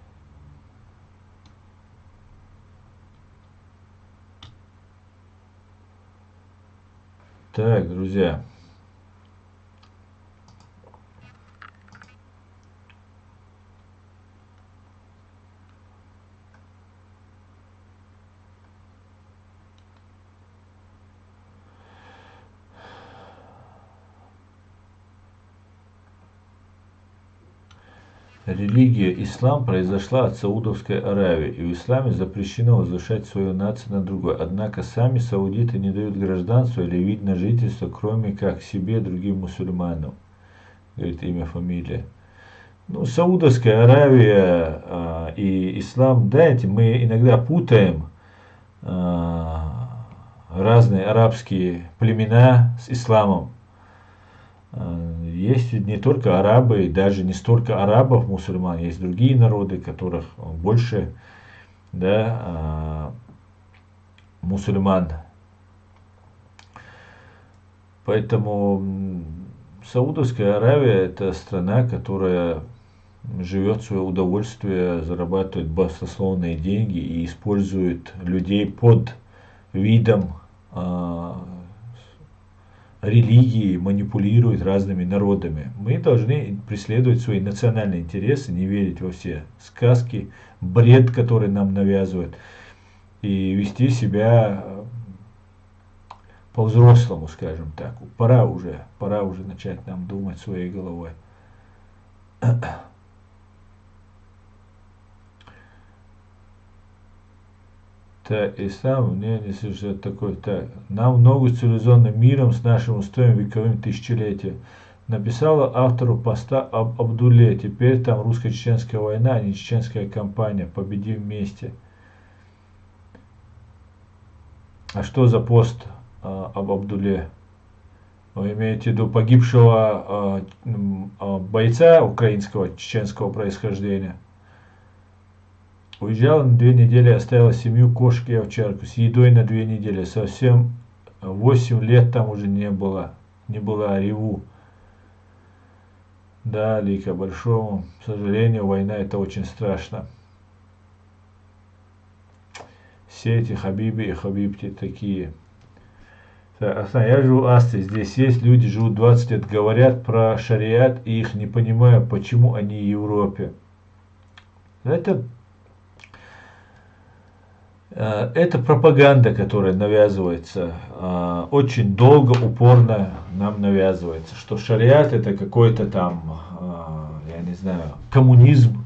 Так, друзья. Религия ислам произошла от Саудовской Аравии, и в исламе запрещено возвышать свою нацию на другой. Однако сами саудиты не дают гражданство или вид на жительство, кроме как себе и другим мусульманам. Говорит имя, фамилия. Ну, Саудовская Аравия и ислам, знаете, мы иногда путаем разные арабские племена с исламом. Есть не только арабы, даже не столько арабов, мусульман, есть другие народы, которых больше, да, мусульман. Поэтому Саудовская Аравия — это страна, которая живет в свое удовольствие, зарабатывает баснословные деньги и использует людей под видом религии, манипулирует разными народами. Мы должны преследовать свои национальные интересы, не верить во все сказки, бред, который нам навязывают, и вести себя по-взрослому, скажем так. Пора уже начать нам думать своей головой. Так, ислам не слышит такой. Так, нам ногу с цивилизованным миром, с нашим устоем вековым тысячелетием. Написала автору поста об Абдулле. Теперь там русско-чеченская война, а не чеченская кампания. Победим вместе. А что за пост об Абдулле? Вы имеете в виду погибшего бойца украинского чеченского происхождения? Уезжала на 2 недели, оставила семью, кошек и овчарку с едой на 2 недели. Совсем 8 лет там уже не была реву. Да, Лика, большому сожалению, война — это очень страшно. Все эти хабиби и хабибти такие. Так, я живу в Астрии, здесь есть люди, живут 20 лет, говорят про шариат, и их не понимаю, почему они в Европе. Это пропаганда, которая навязывается, очень долго, упорно нам навязывается, что шариат — это какой-то там, я не знаю, коммунизм,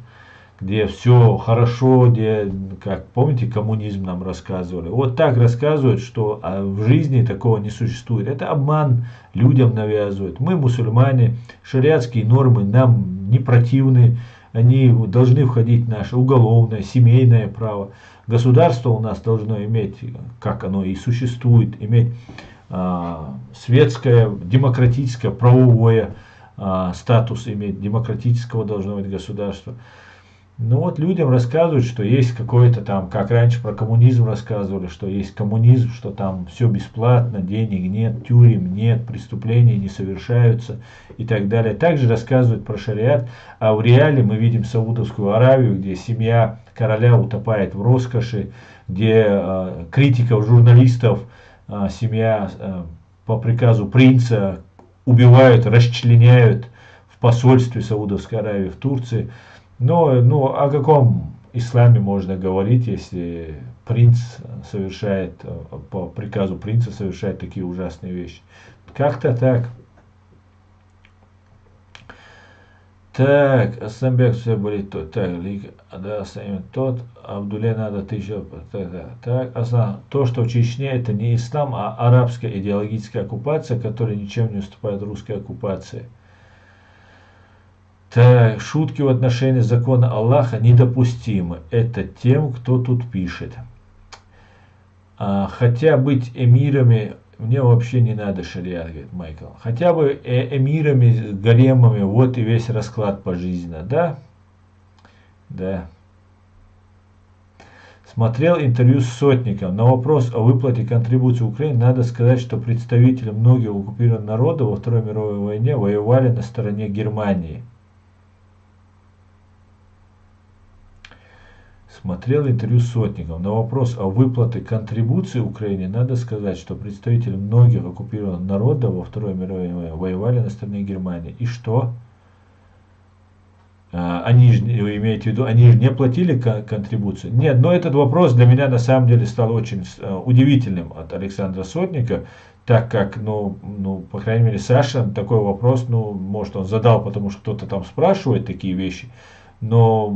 где все хорошо, где, как помните, коммунизм нам рассказывали. Вот так рассказывают, что в жизни такого не существует. Это обман, людям навязывают. Мы, мусульмане, шариатские нормы нам не противны, они должны входить в наше уголовное, семейное право. Государство у нас должно иметь, как оно и существует, иметь светское, демократическое, правовое статус иметь, демократического должно быть государство. Ну вот людям рассказывают, что есть какой-то там, как раньше про коммунизм рассказывали, что есть коммунизм, что там все бесплатно, денег нет, тюрем нет, преступления не совершаются и так далее. Также рассказывают про шариат, а в реале мы видим Саудовскую Аравию, где семья короля утопает в роскоши, где критиков, журналистов, семья по приказу принца убивают, расчленяют в посольстве Саудовской Аравии в Турции. Но о каком исламе можно говорить, если принц совершает, по приказу принца совершает такие ужасные вещи? Как-то так. Так, Асланбек все болит тот. Так, да, Аслан тот, Абдулле надо 1000. Так, Аслан, то, что в Чечне это не ислам, а арабская идеологическая оккупация, которая ничем не уступает русской оккупации. Так, шутки в отношении закона Аллаха недопустимы. Это тем, кто тут пишет. Хотя быть эмирами, мне вообще не надо шариат, говорит Майкл. Хотя бы эмирами, гаремами, вот и весь расклад пожизненно, да? Да. Смотрел интервью с Сотником. На вопрос о выплате контрибуции Украине надо сказать, что представители многих оккупированных народов во Второй мировой войне воевали на стороне Германии. Смотрел интервью с Сотником. На вопрос о выплате контрибуции Украине надо сказать, что представители многих оккупированных народов во Второй мировой войне воевали на стороне Германии. И что? Они же, вы имеете в виду, они же не платили контрибуцию? Нет, но этот вопрос для меня на самом деле стал очень удивительным от Александра Сотника, так как, по крайней мере, Саша такой вопрос, может, он задал, потому что кто-то там спрашивает такие вещи, но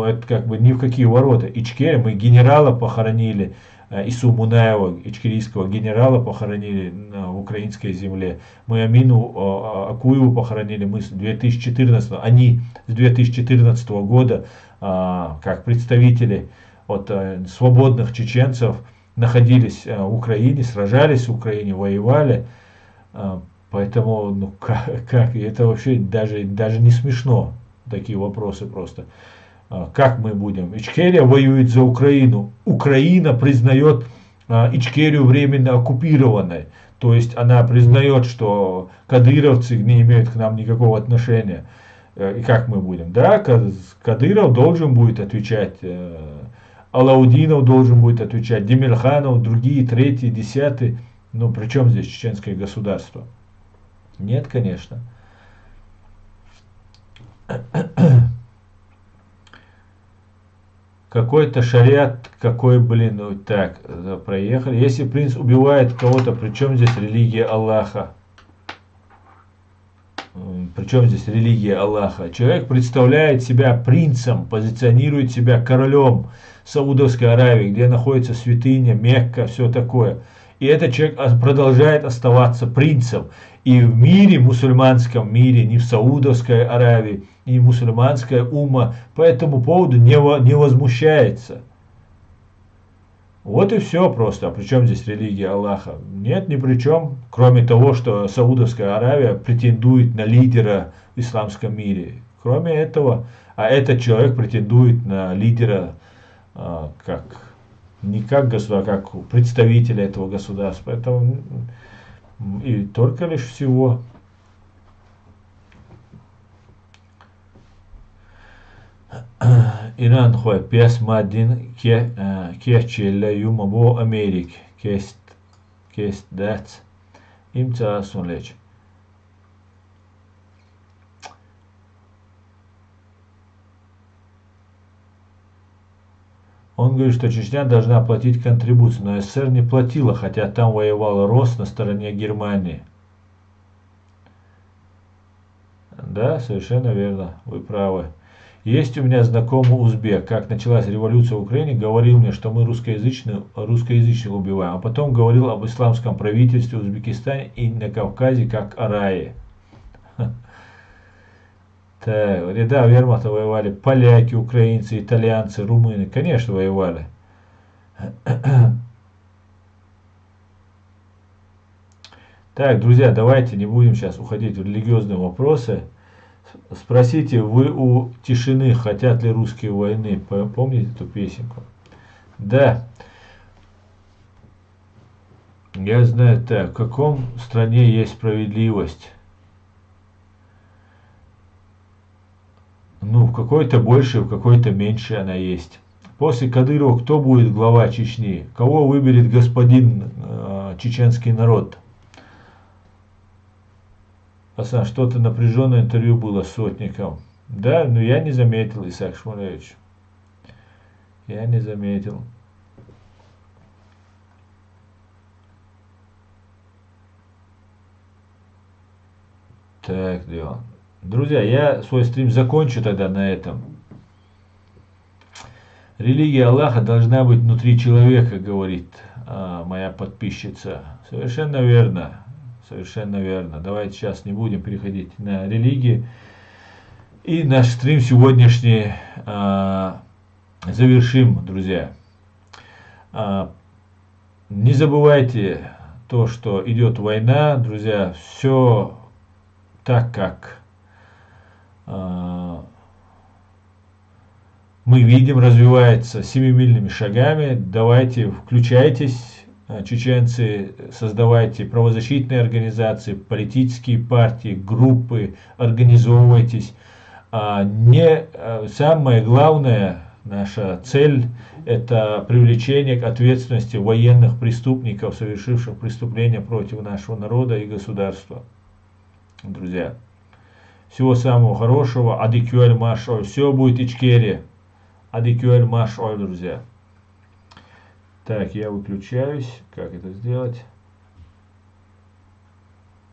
это как бы ни в какие ворота. Ичкерия, мы генерала похоронили, Ису Мунаева, ичкерийского генерала, похоронили в украинской земле. Мы Амину Акуеву похоронили, мы с 2014, они с 2014 года, как представители от свободных чеченцев, находились в Украине, сражались в Украине, воевали. Поэтому, как это вообще даже не смешно, такие вопросы просто. Как мы будем? Ичкерия воюет за Украину. Украина признает Ичкерию временно оккупированной. То есть она признает, что кадыровцы не имеют к нам никакого отношения. И как мы будем? Да, Кадыров должен будет отвечать, Алаудинов должен будет отвечать, Демирханов, другие, третий, десятый. Ну, при чем здесь чеченское государство? Нет, конечно. Какой-то шариат, так, проехали. Если принц убивает кого-то, при чем здесь религия Аллаха? Причем здесь религия Аллаха? Человек представляет себя принцем, позиционирует себя королем Саудовской Аравии, где находится святыня, Мекка, все такое. И этот человек продолжает оставаться принцем. И в мире, мусульманском мире, не в Саудовской Аравии, и мусульманская умма по этому поводу не возмущается. Вот и все просто. А при чем здесь религия Аллаха? Нет, ни при чем. Кроме того, что Саудовская Аравия претендует на лидера в исламском мире. Кроме этого, а этот человек претендует на лидера не как государства, а как представителя этого государства. Поэтому и только лишь всего. İnan xoy pes madin kehçelle yuma bu Amerik kest dat imza sunleç. Он говорит, что Чечня должна платить контрибуцию, но СССР не платила, хотя там воевал Рос на стороне Германии. Да, совершенно верно, вы правы. Есть у меня знакомый узбек, как началась революция в Украине, говорил мне, что мы русскоязычных убиваем, а потом говорил об исламском правительстве в Узбекистане и на Кавказе, как о рае. Так, ряда вермахта воевали поляки, украинцы, итальянцы, румыны, конечно, воевали. Так, друзья, давайте не будем сейчас уходить в религиозные вопросы. Спросите, вы у тишины, хотят ли русские войны? Помните эту песенку? Да. Я знаю, так, в каком стране есть справедливость? Ну, в какой-то больше, в какой-то меньше она есть. После Кадырова кто будет глава Чечни? Кого выберет господин чеченский народ? Пацан, что-то напряженное интервью было с Сотником. Да, но я не заметил, Исаак Шмулевич. Я не заметил. Так, дело. Друзья, я свой стрим закончу тогда на этом. Религия Аллаха должна быть внутри человека, говорит моя подписчица. Совершенно верно. Совершенно верно. Давайте сейчас не будем переходить на религии. И наш стрим сегодняшний завершим, друзья. Не забывайте то, что идет война, друзья. Все так, как мы видим, развивается семимильными шагами. Давайте, включайтесь, чеченцы, создавайте правозащитные организации, политические партии, группы, организовывайтесь. Самое главное, наша цель – это привлечение к ответственности военных преступников, совершивших преступления против нашего народа и государства. Друзья, всего самого хорошего. Адикюэль Машоль. Все будет Ичкерия. Адикюэль Машоль, друзья. Так, я выключаюсь. Как это сделать?